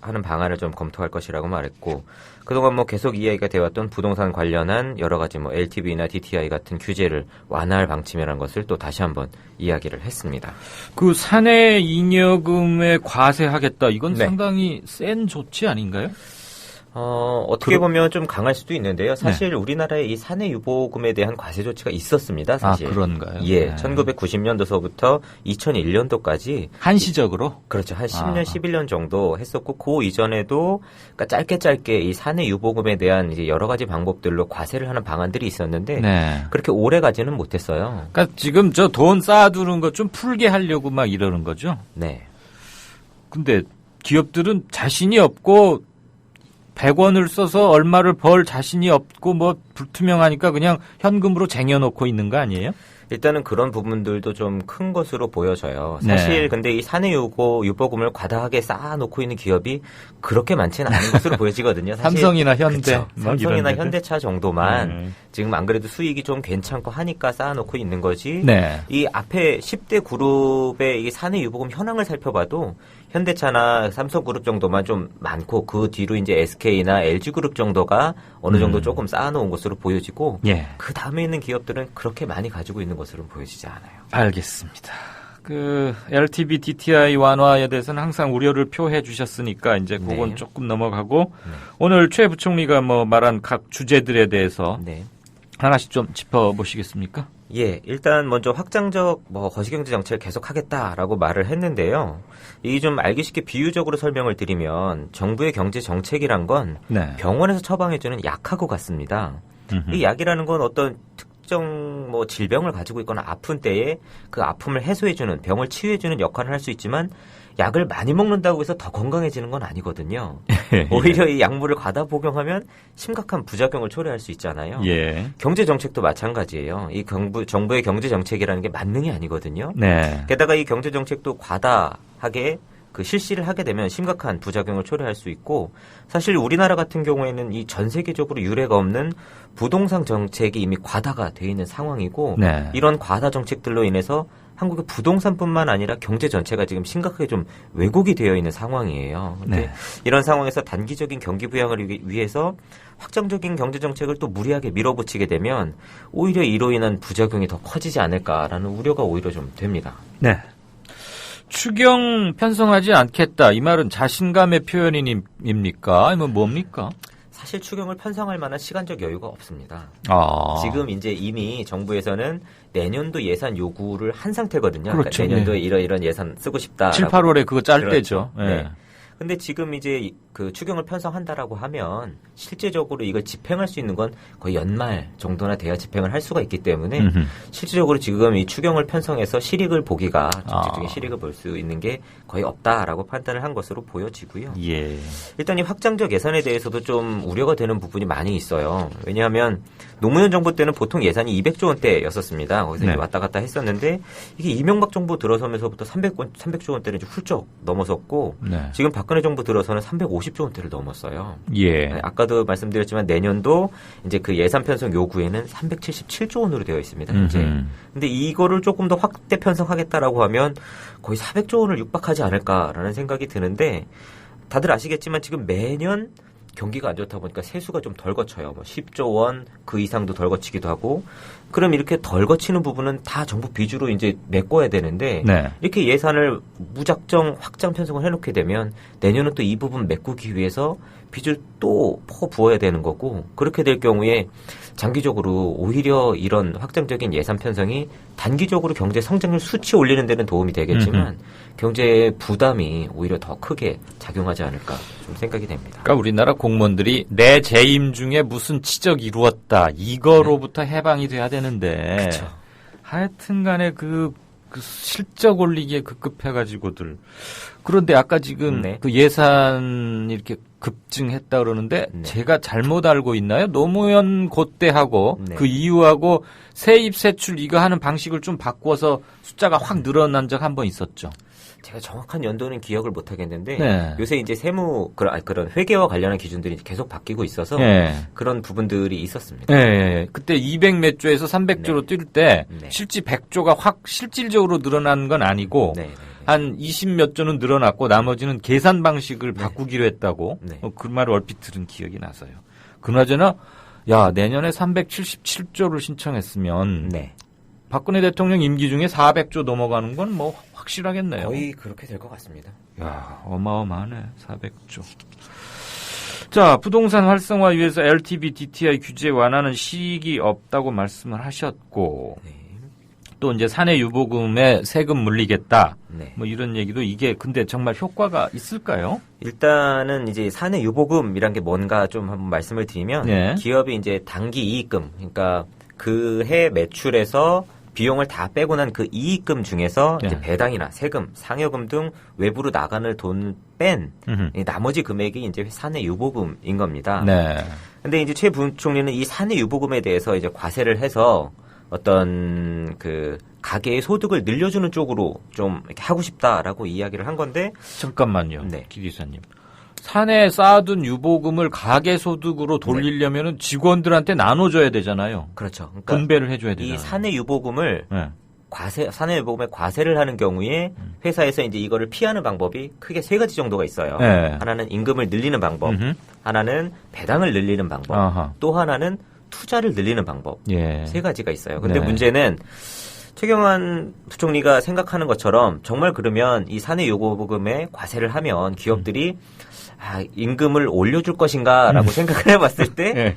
S1: 하는 방안을 좀 검토할 것이라고 말했고, 그동안 계속 이야기가 되었던 부동산 관련한 여러 가지 LTV나 DTI 같은 규제를 완화할 방침이라는 것을 또 다시 한번 이야기를 했습니다.
S3: 그 사내 잉여금에 과세하겠다. 이건
S1: 네.
S3: 상당히 센 조치 아닌가요?
S1: 어떻게 보면 좀 강할 수도 있는데요. 사실 우리나라에 이 사내 유보금에 대한 과세 조치가 있었습니다. 사실.
S3: 아, 그런가요?
S1: 예,
S3: 네.
S1: 1990년도서부터 2001년도까지
S3: 한시적으로?
S1: 그렇죠. 한 10년, 11년 정도 했었고, 그 이전에도 그러니까 짧게 이 사내 유보금에 대한 이제 여러 가지 방법들로 과세를 하는 방안들이 있었는데
S3: 네.
S1: 그렇게 오래 가지는 못했어요.
S3: 그러니까 지금 저 돈 쌓아두는 거 좀 풀게 하려고 막 이러는 거죠?
S1: 네.
S3: 근데 기업들은 자신이 없고 100원을 써서 얼마를 벌 자신이 없고 불투명하니까 그냥 현금으로 쟁여놓고 있는 거 아니에요?
S1: 일단은 그런 부분들도 좀 큰 것으로 보여져요.
S3: 네.
S1: 사실 근데 이 사내 유보금을 과다하게 쌓아놓고 있는 기업이 그렇게 많지는 않은 것으로 보여지거든요. 사실.
S3: 삼성이나 현대.
S1: 그쵸. 삼성이나 현대차 정도만 지금 안 그래도 수익이 좀 괜찮고 하니까 쌓아놓고 있는 거지.
S3: 네.
S1: 이 앞에 10대 그룹의 이 사내 유보금 현황을 살펴봐도 현대차나 삼성그룹 정도만 좀 많고 그 뒤로 이제 SK나 LG그룹 정도가 어느 정도 조금 쌓아놓은 것으로 보여지고 그 다음에 있는 기업들은 그렇게 많이 가지고 있는 것으로 보여지지 않아요.
S3: 알겠습니다. 그 LTV DTI 완화에 대해서는 항상 우려를 표해 주셨으니까 이제 그건 조금 넘어가고 오늘 최 부총리가 말한 각 주제들에 대해서 하나씩 좀 짚어보시겠습니까?
S1: 예, 일단 먼저 확장적 거시경제 정책을 계속하겠다라고 말을 했는데요. 이 좀 알기 쉽게 비유적으로 설명을 드리면 정부의 경제 정책이란 건 병원에서 처방해주는 약하고 같습니다. 이 약이라는 건 어떤 특정 질병을 가지고 있거나 아픈 때에 그 아픔을 해소해주는, 병을 치유해주는 역할을 할 수 있지만 약을 많이 먹는다고 해서 더 건강해지는 건 아니거든요. 오히려 이 약물을 과다 복용하면 심각한 부작용을 초래할 수 있잖아요. 경제 정책도 마찬가지예요. 이 정부의 경제 정책이라는 게 만능이 아니거든요. 게다가 이 경제 정책도 과다하게 실시를 하게 되면 심각한 부작용을 초래할 수 있고, 사실 우리나라 같은 경우에는 이 전 세계적으로 유례가 없는 부동산 정책이 이미 과다가 돼 있는 상황이고 이런 과다 정책들로 인해서 한국의 부동산뿐만 아니라 경제 전체가 지금 심각하게 좀 왜곡이 되어 있는 상황이에요. 근데 이런 상황에서 단기적인 경기 부양을 위해서 확정적인 경제 정책을 또 무리하게 밀어붙이게 되면 오히려 이로 인한 부작용이 더 커지지 않을까라는 우려가 오히려 좀 됩니다.
S3: 네. 추경 편성하지 않겠다. 이 말은 자신감의 표현입니까? 아니면 뭡니까?
S1: 사실 추경을 편성할 만한 시간적 여유가 없습니다.
S3: 지금
S1: 이제 이미 정부에서는 내년도 예산 요구를 한 상태거든요.
S3: 그렇죠.
S1: 그러니까 내년도에 이런 예산 쓰고 싶다.
S3: 7, 8월에 그거 짤
S1: 그렇죠.
S3: 때죠.
S1: 네. 근데 지금 이제 그 추경을 편성한다라고 하면 실제적으로 이걸 집행할 수 있는 건 거의 연말 정도나 돼야 집행을 할 수가 있기 때문에 실질적으로 지금 이 추경을 편성해서 실익을 보기가 정책적인 실익을 볼 수 있는 게 거의 없다라고 판단을 한 것으로 보여지고요.
S3: 예.
S1: 일단 이 확장적 예산에 대해서도 좀 우려가 되는 부분이 많이 있어요. 왜냐하면 노무현 정부 때는 보통 예산이 200조 원대였었습니다. 거기서 이제 왔다 갔다 했었는데 이게 이명박 정부 들어서면서부터 300조 원대를 이제 훌쩍 넘어섰고 지금 박근혜 정부 들어서는 350조 원대를 넘었어요.
S3: 예.
S1: 아까도 말씀드렸지만 내년도 이제 그 예산 편성 요구에는 377조 원으로 되어 있습니다. 현재. 근데 이거를 조금 더 확대 편성하겠다라고 하면 거의 400조 원을 육박하지 않을까라는 생각이 드는데 다들 아시겠지만 지금 매년 경기가 안 좋다 보니까 세수가 좀 덜 거쳐요. 뭐 10조 원 그 이상도 덜 거치기도 하고 그럼 이렇게 덜 거치는 부분은 다 정부 비주로 이제 메꿔야 되는데 이렇게 예산을 무작정 확장 편성을 해놓게 되면 내년은 또 이 부분 메꾸기 위해서 빚을 또 부어야 되는 거고 그렇게 될 경우에 장기적으로 오히려 이런 확장적인 예산 편성이 단기적으로 경제 성장률 수치 올리는 데는 도움이 되겠지만 경제 부담이 오히려 더 크게 작용하지 않을까 좀 생각이 됩니다.
S3: 그러니까 우리나라 공무원들이 내 재임 중에 무슨 치적 이루었다 이거로부터 해방이 돼야 되는데 하여튼간에 그 실적 올리기에 급급해가지고들 그런데 아까 지금 그 예산 이렇게 급증했다 그러는데 제가 잘못 알고 있나요? 노무현 그때하고 그 이후하고 세입 세출 이거 하는 방식을 좀 바꿔서 숫자가 확 늘어난 적 한 번 있었죠.
S1: 제가 정확한 연도는 기억을 못 하겠는데 요새 이제 세무 그런 회계와 관련한 기준들이 계속 바뀌고 있어서 그런 부분들이 있었습니다.
S3: 그때 200 몇 조에서 300조로 뛸 때 실제 100조가 확 실질적으로 늘어난 건 아니고 한 20 몇 조는 늘어났고 나머지는 계산 방식을 바꾸기로 했다고 그 말을 얼핏 들은 기억이 나서요. 그나저나 내년에 377조를 신청했으면 박근혜 대통령 임기 중에 400조 넘어가는 건 뭐 확실하겠네요.
S1: 거의 그렇게 될 것 같습니다.
S3: 어마어마하네. 400조. 자, 부동산 활성화 위해서 LTV, DTI 규제 완화는 시익이 없다고 말씀을 하셨고 또 이제 사내 유보금에 세금 물리겠다. 뭐 이런 얘기도 이게 근데 정말 효과가 있을까요?
S1: 일단은 이제 사내 유보금이란 게 뭔가 좀 한번 말씀을 드리면 기업이 이제 단기 이익금 그러니까 그 해 매출에서 비용을 다 빼고 난 그 이익금 중에서 이제 배당이나 세금, 상여금 등 외부로 나가는 돈 뺀 나머지 금액이 이제 사내 유보금인 겁니다. 근데 이제 최 부총리는 이 사내 유보금에 대해서 이제 과세를 해서 어떤 그 가계의 소득을 늘려주는 쪽으로 좀 이렇게 하고 싶다라고 이야기를 한 건데
S3: 잠깐만요, 기 기사님. 사내에 쌓아둔 유보금을 가계소득으로 돌리려면 직원들한테 나눠줘야 되잖아요.
S1: 그렇죠. 그러니까
S3: 분배를 해줘야 되잖아요.
S1: 이 사내 유보금을 사내 유보금에 과세를 하는 경우에 회사에서 이제 이거를 피하는 방법이 크게 세 가지 정도가 있어요. 하나는 임금을 늘리는 방법, 하나는 배당을 늘리는 방법, 또 하나는 투자를 늘리는 방법. 세 가지가 있어요. 근데 문제는 최경환 부총리가 생각하는 것처럼 정말 그러면 이 사내 유보금에 과세를 하면 기업들이 임금을 올려줄 것인가라고 생각을 해봤을 때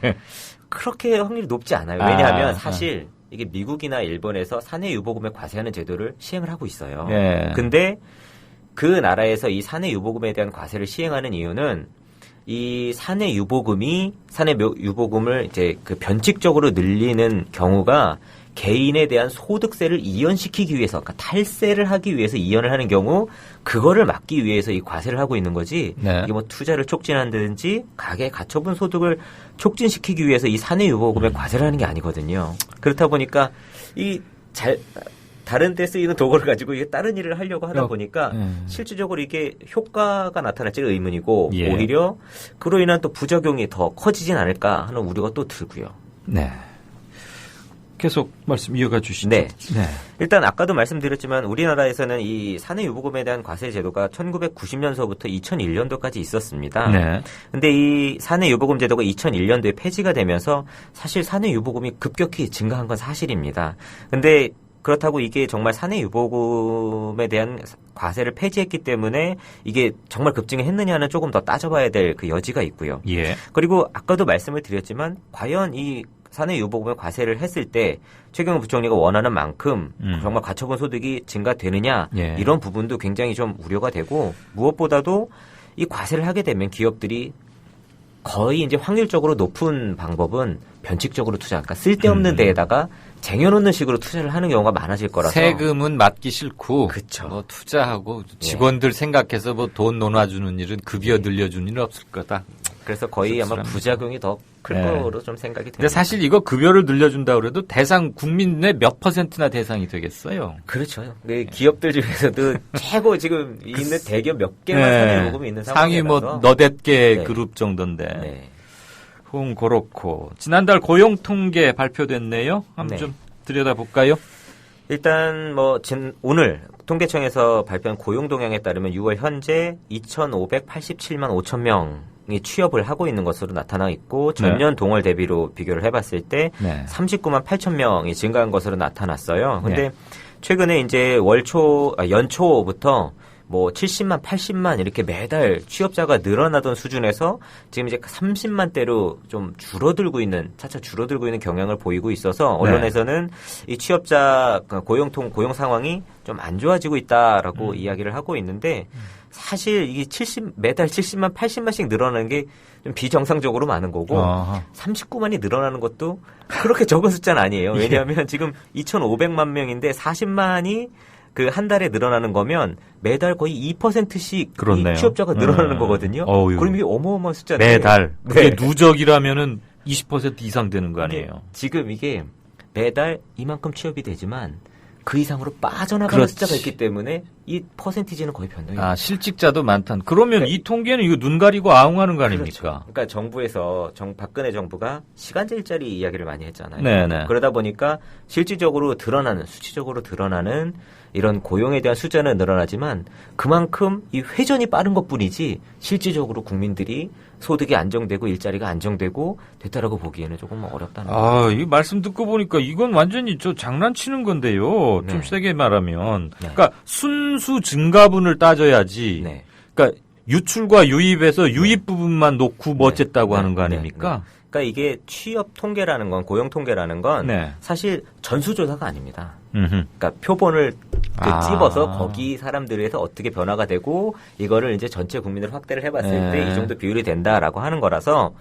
S1: 그렇게 확률이 높지 않아요. 왜냐하면 사실 이게 미국이나 일본에서 사내 유보금에 과세하는 제도를 시행을 하고 있어요. 근데 그 나라에서 이 사내 유보금에 대한 과세를 시행하는 이유는 이 사내 유보금을 이제 그 변칙적으로 늘리는 경우가 개인에 대한 소득세를 이연시키기 위해서, 그러니까 탈세를 하기 위해서 이연을 하는 경우, 그거를 막기 위해서 이 과세를 하고 있는 거지, 이게 뭐 투자를 촉진한다든지, 가계 가처분 소득을 촉진시키기 위해서 이 사내 유보금에 과세를 하는 게 아니거든요. 그렇다 보니까, 다른 데 쓰이는 도구를 가지고 이게 다른 일을 하려고 하다 보니까, 실질적으로 이게 효과가 나타날지 의문이고, 오히려 그로 인한 또 부작용이 더 커지진 않을까 하는 우려가 또 들고요.
S3: 계속 말씀 이어가 주시죠.
S1: 일단 아까도 말씀드렸지만 우리나라에서는 이 사내 유보금에 대한 과세 제도가 1990년서부터 2001년도까지 있었습니다. 근데 이 사내 유보금 제도가 2001년도에 폐지가 되면서 사실 사내 유보금이 급격히 증가한 건 사실입니다. 근데 그렇다고 이게 정말 사내 유보금에 대한 과세를 폐지했기 때문에 이게 정말 급증했느냐는 조금 더 따져봐야 될 그 여지가 있고요.
S3: 예.
S1: 그리고 아까도 말씀을 드렸지만 과연 이 사내 유보금에 과세를 했을 때 최경호 부총리가 원하는 만큼 정말 가처분 소득이 증가되느냐
S3: 예.
S1: 이런 부분도 굉장히 좀 우려가 되고 무엇보다도 이 과세를 하게 되면 기업들이 거의 이제 확률적으로 높은 방법은 변칙적으로 투자, 그러니까 쓸데없는 데에다가 쟁여놓는 식으로 투자를 하는 경우가 많아질 거라서
S3: 세금은 받기 싫고
S1: 그쵸.
S3: 뭐 투자하고 직원들 생각해서 뭐 돈 논아주는 일은 급여 늘려주는 일은 없을 거다.
S1: 그래서 거의 아마 부작용이 더 클 거로 좀 생각이 됩니다.
S3: 근데 사실 이거 급여를 늘려준다 그래도 대상 국민의 몇 %나 대상이 되겠어요.
S1: 그렇죠. 기업들 중에서도 최고 지금 있는 대기업 몇 개만 사내 유보금이 있는 상황이라서
S3: 상위 뭐 너댓 개 그룹 정도인데. 그렇고 지난달 고용 통계 발표됐네요. 한번 좀 들여다볼까요?
S1: 일단 오늘 통계청에서 발표한 고용 동향에 따르면 6월 현재 2,587만 5천 명이 취업을 하고 있는 것으로 나타나 있고 전년 동월 대비로 비교를 해봤을 때 39만 8천 명이 증가한 것으로 나타났어요. 근데 최근에 이제 연초부터 뭐 70만, 80만 이렇게 매달 취업자가 늘어나던 수준에서 지금 이제 30만대로 좀 차차 줄어들고 있는 경향을 보이고 있어서 언론에서는 이 취업자 고용 상황이 좀 안 좋아지고 있다라고 이야기를 하고 있는데 사실 이게 매달 70만, 80만씩 늘어나는 게 좀 비정상적으로 많은 거고 39만이 늘어나는 것도 그렇게 적은 숫자는 아니에요. 왜냐하면 지금 2,500만 명인데 40만이 그 한 달에 늘어나는 거면 매달 거의 2%씩 이 취업자가 늘어나는 거거든요. 그럼 이게 어마어마한 숫자인데
S3: 매달 그게 누적이라면은 20% 이상 되는 거 아니에요?
S1: 지금 이게 매달 이만큼 취업이 되지만 그 이상으로 빠져나가는 숫자가 있기 때문에 이 퍼센티지는 거의 변동이 없어요.
S3: 실직자도 많다는. 그러면 이 통계는 이거 눈 가리고 아웅하는 거 아닙니까?
S1: 그렇죠. 그러니까 정부에서 박근혜 정부가 시간제 일자리 이야기를 많이 했잖아요.
S3: 네네.
S1: 그러다 보니까 실질적으로 수치적으로 드러나는 이런 고용에 대한 숫자는 늘어나지만 그만큼 이 회전이 빠른 것뿐이지 실질적으로 국민들이 소득이 안정되고 일자리가 안정되고 됐다라고 보기에는 조금 어렵다는 거죠.
S3: 이 말씀 듣고 보니까 이건 완전히 장난치는 건데요. 좀 세게 말하면. 그러니까 순수 증가분을 따져야지. 그러니까 유출과 유입에서 유입 부분만 놓고 어쨌다고 하는 거 아닙니까?
S1: 그러니까 이게 취업 통계라는 건 고용 통계라는 건 사실 전수조사가 아닙니다. 그러니까 표본을 찝어서 거기 사람들에서 어떻게 변화가 되고 이거를 이제 전체 국민을 확대를 해봤을 때 이 정도 비율이 된다라고 하는 거라서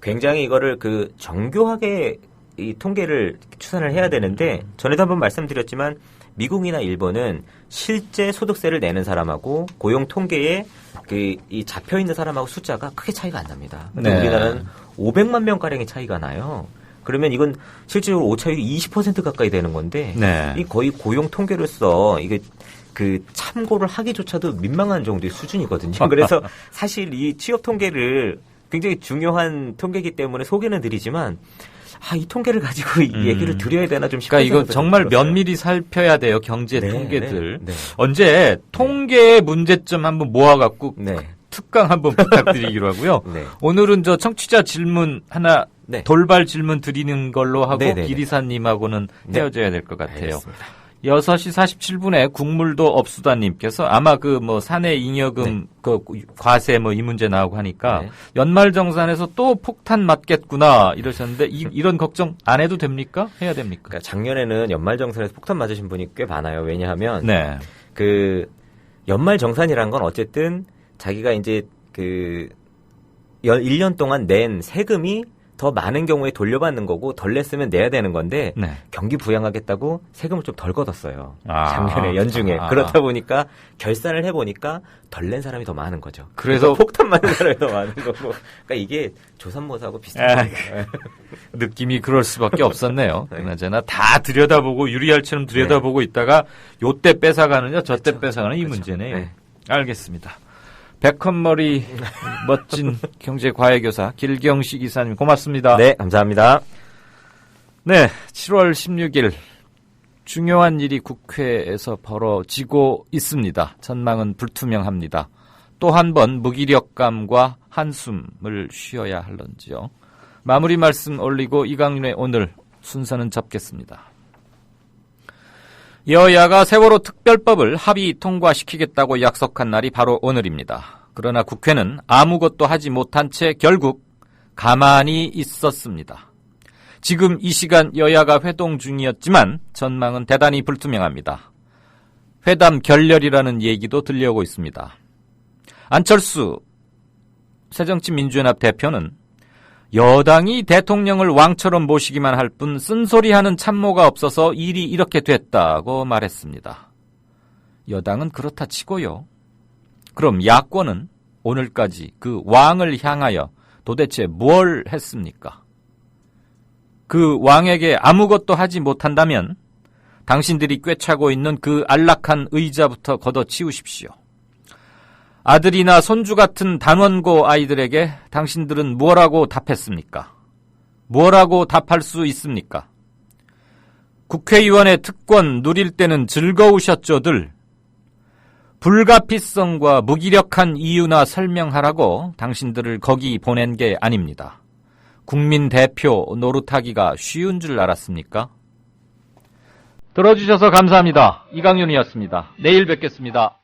S1: 굉장히 이거를 정교하게 이 통계를 추산을 해야 되는데 전에도 한번 말씀드렸지만 미국이나 일본은 실제 소득세를 내는 사람하고 고용 통계에 이 잡혀 있는 사람하고 숫자가 크게 차이가 안 납니다. 근데 우리나라는 500만 명 가량의 차이가 나요. 그러면 이건 실질적으로 오차율이 20% 가까이 되는 건데 이 거의 고용 통계로서 이게 참고를 하기조차도 민망한 정도의 수준이거든요. 그래서 사실 이 취업 통계를 굉장히 중요한 통계이기 때문에 소개는 드리지만 이 통계를 가지고 이 얘기를 드려야 되나 좀 싶어요.
S3: 그러니까 이거 정말 면밀히 살펴야 돼요. 경제 통계들. 언제 통계의 문제점 한번 모아갖고 특강 한번 부탁드리기로 하고요. 오늘은 청취자 질문 하나 돌발 질문 드리는 걸로 하고 기리사님하고는 헤어져야 될 것 같아요. 알겠습니다. 6시 47분에 국물도 없수다님께서 아마 사내 잉여금 과세 이 문제 나오고 하니까 연말정산에서 또 폭탄 맞겠구나 이러셨는데 이런 걱정 안 해도 됩니까? 해야 됩니까?
S1: 그러니까 작년에는 연말정산에서 폭탄 맞으신 분이 꽤 많아요. 왜냐하면 연말정산이란 건 어쨌든 자기가 이제 1년 동안 낸 세금이 더 많은 경우에 돌려받는 거고 덜 냈으면 내야 되는 건데 경기 부양하겠다고 세금을 좀 덜 걷었어요. 작년에 연중에. 그렇다 보니까 결산을 해보니까 덜 낸 사람이 더 많은 거죠. 그래서 폭탄 맞는 사람이 더 많은 거고. 그러니까 이게 조삼모사하고 비슷한 거예요.
S3: 느낌이 그럴 수밖에 없었네요. 그나저나 다 들여다보고 유리알처럼 들여다보고 있다가 요때 뺏어가느냐 저때 뺏어가는 이 문제네요. 알겠습니다. 백헌머리 멋진 경제과외교사 길경식 이사님 고맙습니다.
S1: 네, 감사합니다.
S3: 네, 7월 16일 중요한 일이 국회에서 벌어지고 있습니다. 전망은 불투명합니다. 또 한 번 무기력감과 한숨을 쉬어야 할런지요. 마무리 말씀 올리고 이강윤의 오늘 순서는 접겠습니다. 여야가 세월호 특별법을 합의 통과시키겠다고 약속한 날이 바로 오늘입니다. 그러나 국회는 아무것도 하지 못한 채 결국 가만히 있었습니다. 지금 이 시간 여야가 회동 중이었지만 전망은 대단히 불투명합니다. 회담 결렬이라는 얘기도 들려오고 있습니다. 안철수 새정치민주연합 대표는 여당이 대통령을 왕처럼 모시기만 할 뿐 쓴소리하는 참모가 없어서 일이 이렇게 됐다고 말했습니다. 여당은 그렇다 치고요. 그럼 야권은 오늘까지 그 왕을 향하여 도대체 뭘 했습니까? 그 왕에게 아무것도 하지 못한다면 당신들이 꿰차고 있는 그 안락한 의자부터 걷어치우십시오. 아들이나 손주 같은 단원고 아이들에게 당신들은 뭐라고 답했습니까? 뭐라고 답할 수 있습니까? 국회의원의 특권 누릴 때는 즐거우셨죠들. 불가피성과 무기력한 이유나 설명하라고 당신들을 거기 보낸 게 아닙니다. 국민 대표 노릇하기가 쉬운 줄 알았습니까? 들어주셔서 감사합니다. 이강윤이었습니다. 내일 뵙겠습니다.